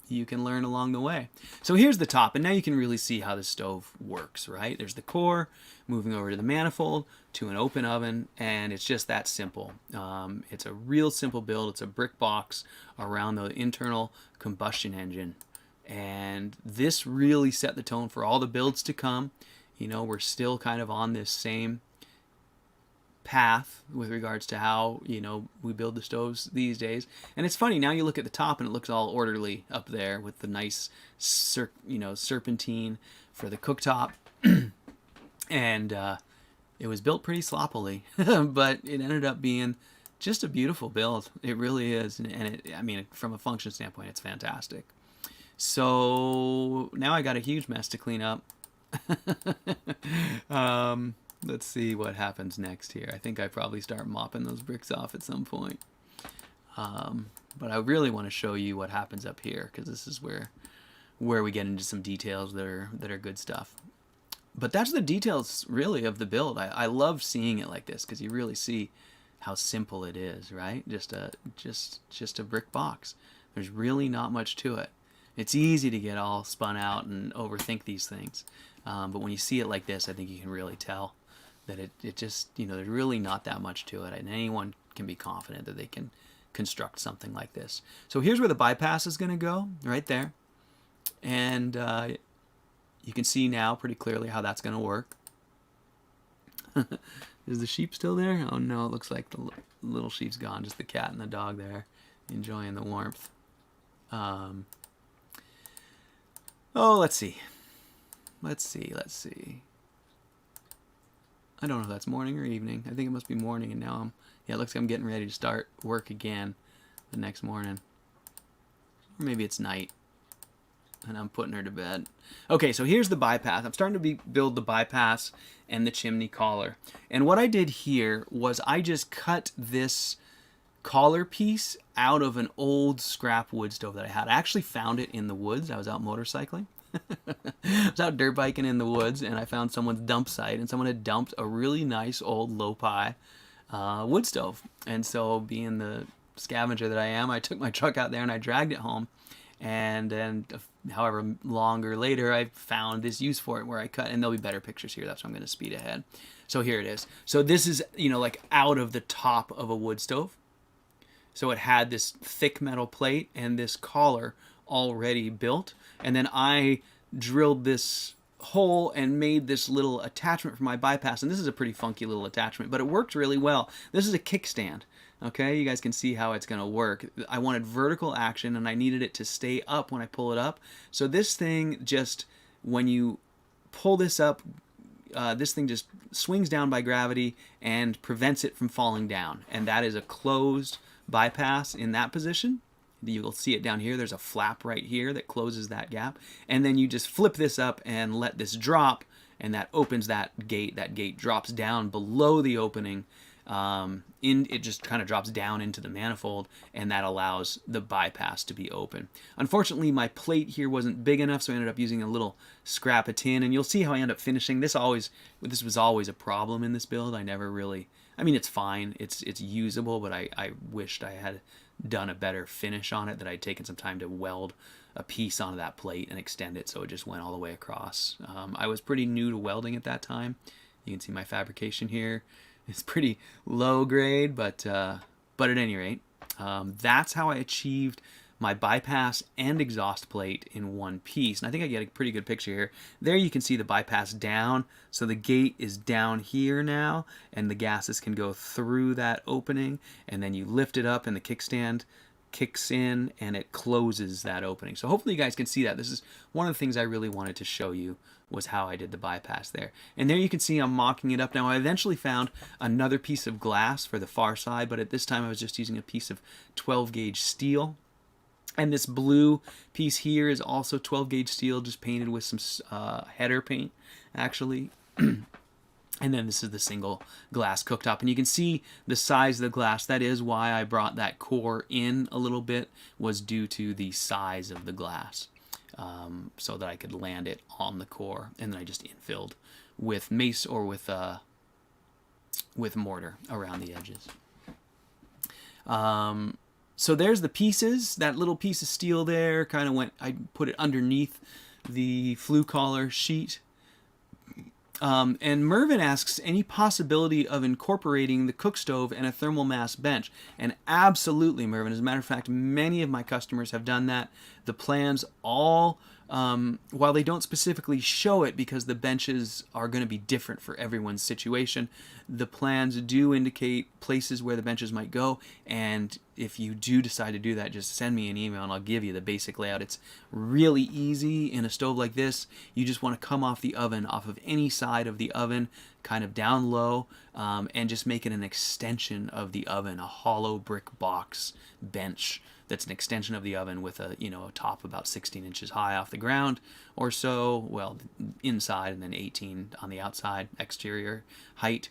learn along the way. So here's the top, and now you can really see how the stove works, right? There's the core, moving over to the manifold, to an open oven, and it's just that simple. It's a real simple build. It's a brick box around the internal combustion engine. And this really set the tone for all the builds to come. We're still kind of on this same path with regards to how, we build the stoves these days. And it's funny, now you look at the top and it looks all orderly up there with the nice, serpentine for the cooktop. And it was built pretty sloppily, but it ended up being just a beautiful build. It really is. And from a function standpoint, it's fantastic. So now I got a huge mess to clean up. Let's see what happens next here. I think I probably start mopping those bricks off at some point. But I really want to show you what happens up here, because this is where we get into some details that are good stuff. But that's the details really of the build. I love seeing it like this because you really see how simple it is, right? Just a brick box. There's really not much to it. It's easy to get all spun out and overthink these things. But when you see it like this, I think you can really tell that it just, there's really not that much to it. And anyone can be confident that they can construct something like this. So here's where the bypass is going to go, right there. And you can see now pretty clearly how that's going to work. Is the sheep still there? Oh no, it looks like the little sheep's gone. Just the cat and the dog there enjoying the warmth. Oh, let's see. I don't know if that's morning or evening. I think it must be morning, and now it looks like I'm getting ready to start work again the next morning. Or maybe it's night, and I'm putting her to bed. Okay, so here's the bypass. I'm starting to build the bypass and the chimney collar. And what I did here was I just cut this collar piece out of an old scrap wood stove that I had. I actually found it in the woods. I was out motorcycling. I was out dirt biking in the woods, and I found someone's dump site, and someone had dumped a really nice old low-pie wood stove. And so, being the scavenger that I am, I took my truck out there and I dragged it home. And then, however longer later, I found this use for it where I cut, and there'll be better pictures here. That's why I'm going to speed ahead. So here it is. So this is, like out of the top of a wood stove. So it had this thick metal plate and this collar already built, and then I drilled this hole and made this little attachment for my bypass. And this is a pretty funky little attachment, but it worked really well. This is a kickstand. Okay, you guys can see how it's going to work. I wanted vertical action, and I needed it to stay up when I pull it up. So this thing just, when you pull this up, this thing just swings down by gravity and prevents it from falling down. And that is a closed bypass in that position. You'll see it down here. There's a flap right here that closes that gap. And then you just flip this up and let this drop, and that opens that gate. That gate drops down below the opening. It just kind of drops down into the manifold, and that allows the bypass to be open. Unfortunately, my plate here wasn't big enough, so I ended up using a little scrap of tin, and you'll see how I end up finishing. This was always a problem in this build. I never really, it's fine. It's usable, but I wished I had done a better finish on it, that I'd taken some time to weld a piece onto that plate and extend it so it just went all the way across. I was pretty new to welding at that time. You can see my fabrication here. is pretty low grade, but at any rate, that's how I achieved my bypass and exhaust plate in one piece. And I think I get a pretty good picture here. There you can see the bypass down, so the gate is down here now, and the gases can go through that opening, and then you lift it up and the kickstand kicks in and it closes that opening. So hopefully you guys can see that. This is one of the things I really wanted to show you, was how I did the bypass there. And there you can see I'm mocking it up now. I eventually found another piece of glass for the far side, but at this time I was just using a piece of 12 gauge steel. And this blue piece here is also 12 gauge steel, just painted with some header paint, actually. And then this is the single glass cooktop. And you can see the size of the glass. That is why I brought that core in a little bit, was due to the size of the glass, so that I could land it on the core. And then I just infilled with mace or with mortar around the edges. So there's the pieces. That little piece of steel there kind of went, I put it underneath the flue collar sheet. And Mervin asks, any possibility of incorporating the cook stove and a thermal mass bench? And absolutely, Mervin. As a matter of fact, many of my customers have done that. The plans all, while they don't specifically show it because the benches are going to be different for everyone's situation, the plans do indicate places where the benches might go. And if you do decide to do that, just send me an email and I'll give you the basic layout. It's really easy in a stove like this. You just want to come off the oven, off of any side of the oven, kind of down low, and just make it an extension of the oven, a hollow brick box bench that's an extension of the oven with a top about 16 inches high off the ground or so, well, inside, and then 18 on the outside exterior height,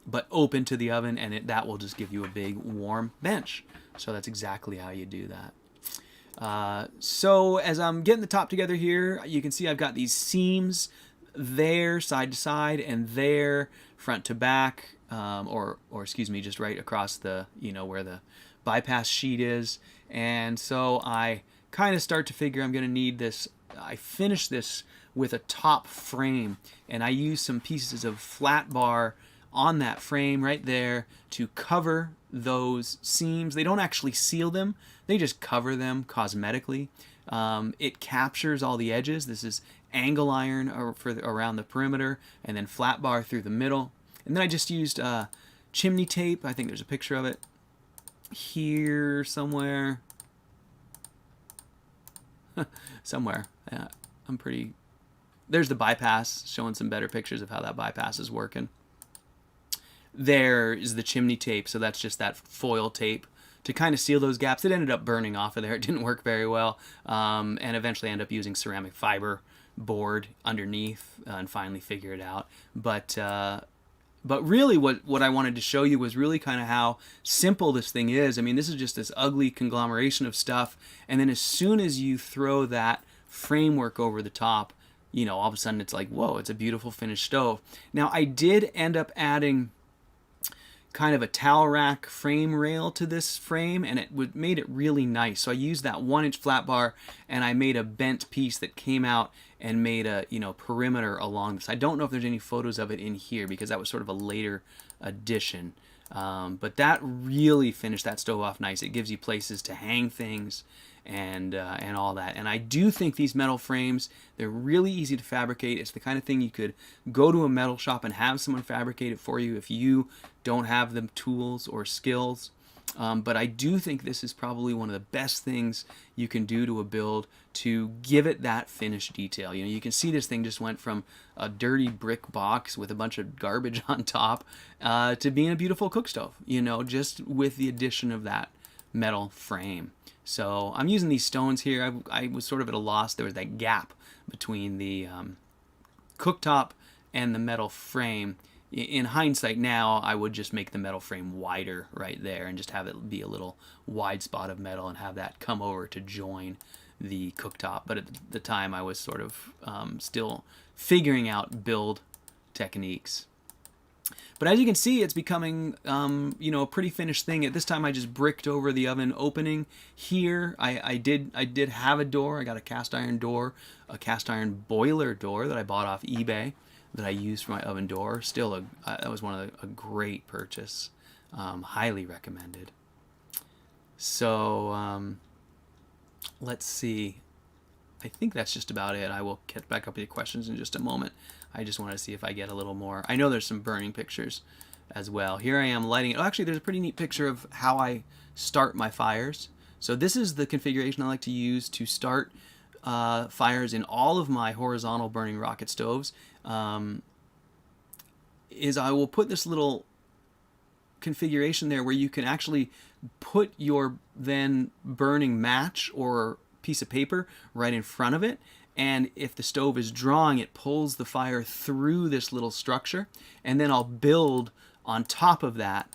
but open to the oven, and that will just give you a big warm bench. So that's exactly how you do that. So as I'm getting the top together here, you can see I've got these seams there side to side and there front to back, or excuse me, just right across the, where the bypass sheet is. And so I kind of start to figure I'm going to need this. I finish this with a top frame, and I use some pieces of flat bar on that frame right there to cover those seams. They don't actually seal them, they just cover them cosmetically. It captures all the edges. This is angle iron around the perimeter, and then flat bar through the middle. And then I just used chimney tape. I think there's a picture of it here somewhere. Somewhere. There's the bypass, showing some better pictures of how that bypass is working. There is the chimney tape, so that's just that foil tape to kind of seal those gaps. It ended up burning off of there. It didn't work very well, and eventually I ended up using ceramic fiber board underneath and finally figure it out. But really what I wanted to show you was really kind of how simple this thing is. I mean, this is just this ugly conglomeration of stuff, and then as soon as you throw that framework over the top, all of a sudden it's like, whoa, it's a beautiful finished stove. Now, I did end up adding kind of a towel rack frame rail to this frame, and it made it really nice. So I used that 1-inch flat bar, and I made a bent piece that came out and made a perimeter along this. I don't know if there's any photos of it in here because that was sort of a later addition, but that really finished that stove off nice. It gives you places to hang things and all that. And I do think these metal frames, they're really easy to fabricate. It's the kind of thing you could go to a metal shop and have someone fabricate it for you if you don't have the tools or skills. But I do think this is probably one of the best things you can do to a build to give it that finished detail. You can see this thing just went from a dirty brick box with a bunch of garbage on top to being a beautiful cook stove, just with the addition of that metal frame. So I'm using these stones here. I was sort of at a loss. There was that gap between the cooktop and the metal frame. In hindsight now, I would just make the metal frame wider right there and just have it be a little wide spot of metal and have that come over to join the cooktop. But at the time, I was sort of still figuring out build techniques. But as you can see, it's becoming, a pretty finished thing. At this time, I just bricked over the oven opening here. I did have a door. I got a cast iron door, a cast iron boiler door that I bought off eBay. that I use for my oven door. Still, that was a great purchase. Highly recommended. So let's see. I think that's just about it. I will get back up with your questions in just a moment. I just want to see if I get a little more. I know there's some burning pictures as well. Here I am lighting it. Oh, actually, there's a pretty neat picture of how I start my fires. So this is the configuration I like to use to start fires in all of my horizontal burning rocket stoves. Is I will put this little configuration there where you can actually put your then burning match or piece of paper right in front of it, and if the stove is drawing, it pulls the fire through this little structure, and then I'll build on top of that.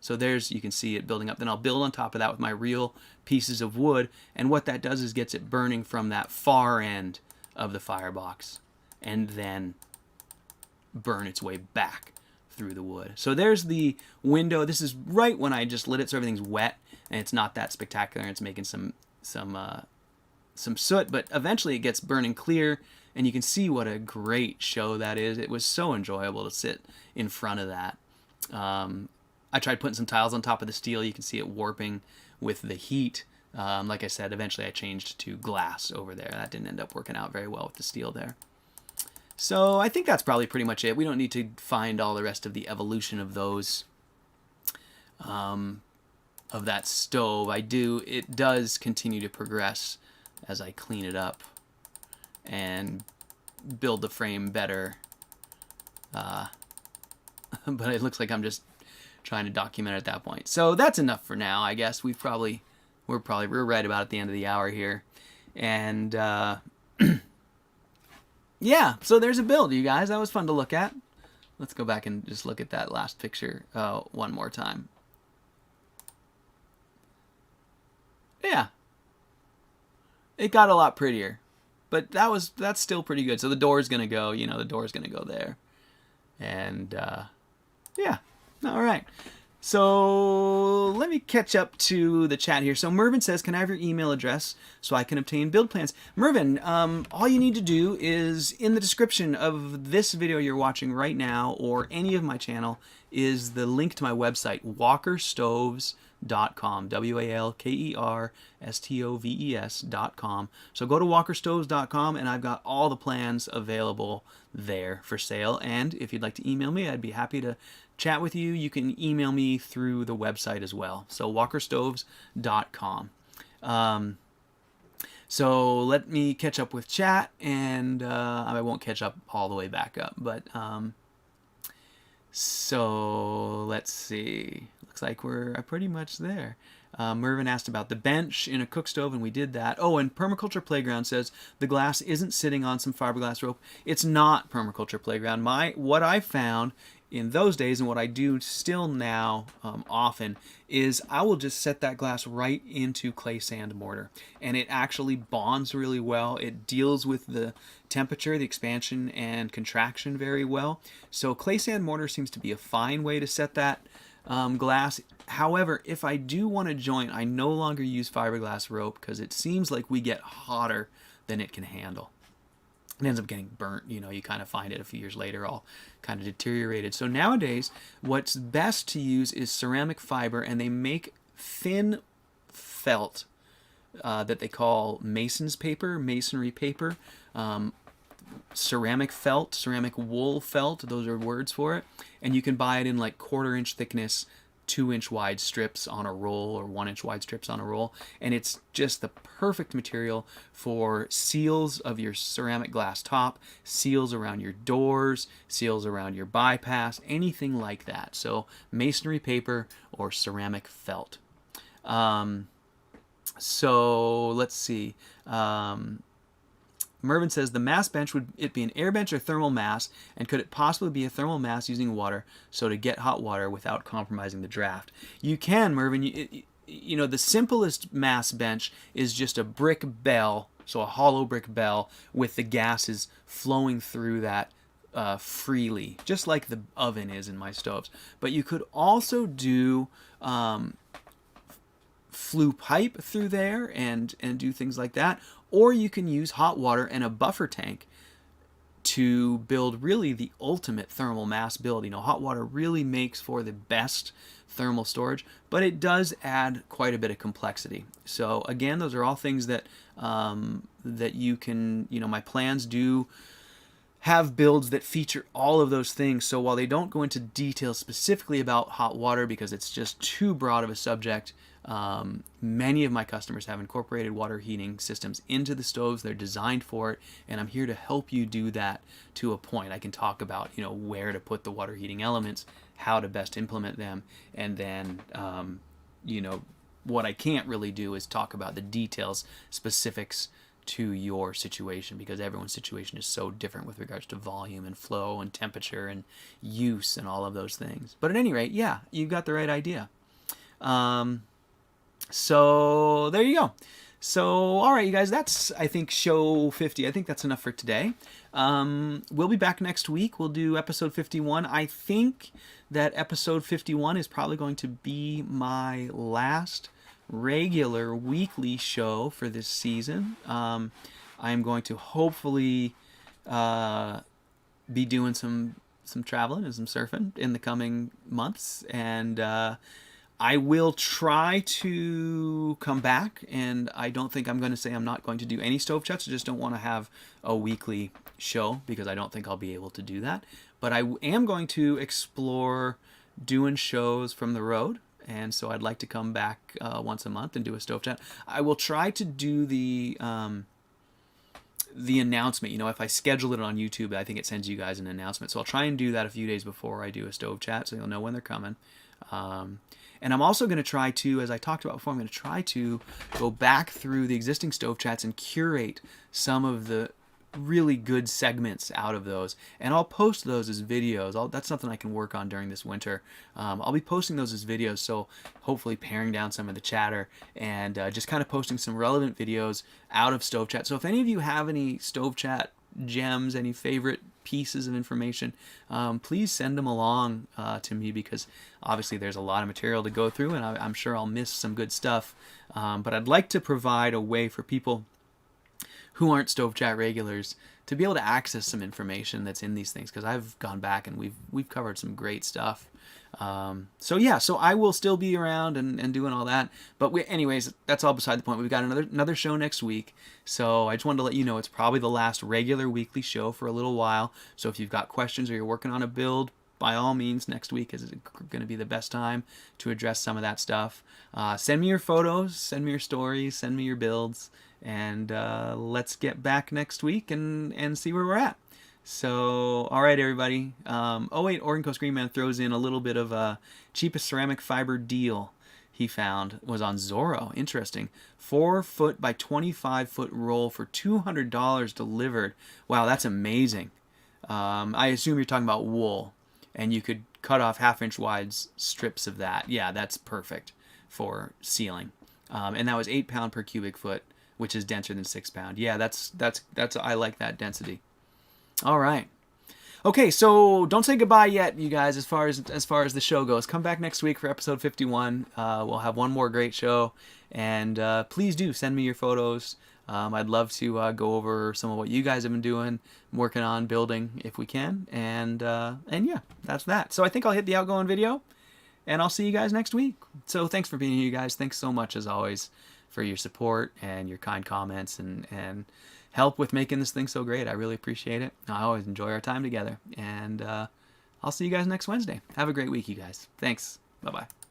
So there's, you can see it building up. Then I'll build on top of that with my real pieces of wood, and what that does is gets it burning from that far end of the firebox and then burn its way back through the wood. So there's the window. This is right when I just lit it, so everything's wet and it's not that spectacular, and it's making some soot, but eventually it gets burning clear, and you can see what a great show that is. It was so enjoyable to sit in front of that. I tried putting some tiles on top of the steel. You can see it warping with the heat. Like I said, eventually I changed to glass over there. That didn't end up working out very well with the steel there. So I think that's probably pretty much it. We don't need to find all the rest of the evolution of those, of that stove. It does continue to progress as I clean it up and build the frame better. But it looks like I'm just trying to document it at that point. So that's enough for now, I guess. We're right about at the end of the hour here. And yeah, so there's a build, you guys. That was fun to look at. Let's go back and just look at that last picture one more time. Yeah. It got a lot prettier. But that's still pretty good. So the door's going to go, the door's going to go there. And yeah. All right. So let me catch up to the chat here. So Mervin says, can I have your email address so I can obtain build plans? Mervin, all you need to do is in the description of this video you're watching right now, or any of my channel, is the link to my website, walkerstoves.com, walkerstoves.com. So go to walkerstoves.com, and I've got all the plans available there for sale. And if you'd like to email me, I'd be happy to chat with you. You can email me through the website as well. So walkerstoves.com. So let me catch up with chat, and I won't catch up all the way back up, but so let's see. Looks like we're pretty much there. Mervin asked about the bench in a cook stove, and we did that. Oh, and Permaculture Playground says the glass isn't sitting on some fiberglass rope. It's not Permaculture Playground. What I found in those days, and what I do still now often, is I will just set that glass right into clay sand mortar, and it actually bonds really well. It deals with the temperature, the expansion and contraction very well. So clay sand mortar seems to be a fine way to set that glass. However, if I do want to joint, I no longer use fiberglass rope because it seems like we get hotter than it can handle. It ends up getting burnt. You kind of find it a few years later all kind of deteriorated. So nowadays, what's best to use is ceramic fiber, and they make thin felt that they call masonry paper, ceramic felt, ceramic wool felt, those are words for it. And you can buy it in like 1/4 inch thickness, 2-inch wide strips on a roll, or 1-inch wide strips on a roll, and it's just the perfect material for seals of your ceramic glass top, seals around your doors, seals around your bypass, anything like that. So masonry paper or ceramic felt. So let's see. Mervin says, the mass bench, would it be an air bench or thermal mass, and could it possibly be a thermal mass using water, so to get hot water without compromising the draft? You can, Mervin. The simplest mass bench is just a brick bell, so a hollow brick bell with the gases flowing through that freely, just like the oven is in my stoves. But you could also do flue pipe through there and do things like that. Or you can use hot water and a buffer tank to build really the ultimate thermal mass build. You know, hot water really makes for the best thermal storage, but it does add quite a bit of complexity. So again, those are all things that that you can, you know, my plans do have builds that feature all of those things. So while they don't go into detail specifically about hot water because it's just too broad of a subject, many of my customers have incorporated water heating systems into the stoves. They're designed for it, and I'm here to help you do that to a point. I can talk about, you know, where to put the water heating elements, how to best implement them, and then, you know, what I can't really do is talk about the details, specifics to your situation, because everyone's situation is so different with regards to volume and flow and temperature and use and all of those things. But at any rate, yeah, you got the right idea. So there you go. So, all right, you guys, that's, I think, show 50. I think that's enough for today. We'll be back next week. We'll do episode 51. I think that episode 51 is probably going to be my last regular weekly show for this season. I'm going to hopefully be doing some traveling and some surfing in the coming months, and I will try to come back, and I don't think I'm going to say I'm not going to do any stove chats. I just don't want to have a weekly show because I don't think I'll be able to do that. But I am going to explore doing shows from the road, and so I'd like to come back once a month and do a stove chat. I will try to do the announcement. You know, if I schedule it on YouTube, I think it sends you guys an announcement. So I'll try and do that a few days before I do a stove chat, so you'll know when they're coming. And I'm also going to try to, as I talked about before, I'm going to try to go back through the existing stove chats and curate some of the really good segments out of those. And I'll post those as videos. That's something I can work on during this winter. I'll be posting those as videos, so hopefully paring down some of the chatter and just kind of posting some relevant videos out of stove chat. So if any of you have any stove chat gems, any favorite pieces of information, please send them along to me, because obviously there's a lot of material to go through, and I'm sure I'll miss some good stuff. But I'd like to provide a way for people who aren't stove chat regulars to be able to access some information that's in these things, because I've gone back and we've covered some great stuff. So yeah, so I will still be around and doing all that. But anyways, that's all beside the point. We've got another show next week. So I just wanted to let you know it's probably the last regular weekly show for a little while. So if you've got questions or you're working on a build, by all means, next week is going to be the best time to address some of that stuff. Send me your photos, send me your stories, send me your builds, and let's get back next week and see where we're at. So, all right, everybody. Oh, wait, Oregon Coast Green Man throws in a little bit of a cheapest ceramic fiber deal he found was on Zorro. Interesting. 4-foot by 25-foot roll for $200 delivered. Wow, that's amazing. I assume you're talking about wool, and you could cut off 1/2-inch wide strips of that. Yeah, that's perfect for sealing. And that was 8 pound per cubic foot, which is denser than 6 pound. Yeah, that's I like that density. All right. Okay, so don't say goodbye yet, you guys, as far as the show goes. Come back next week for episode 51. We'll have one more great show, and please do send me your photos. I'd love to go over some of what you guys have been doing, working on, building, if we can. And yeah, that's that. So I think I'll hit the outgoing video, and I'll see you guys next week. So thanks for being here, you guys. Thanks so much, as always, for your support and your kind comments and help with making this thing so great. I really appreciate it. I always enjoy our time together. And I'll see you guys next Wednesday. Have a great week, you guys. Thanks. Bye-bye.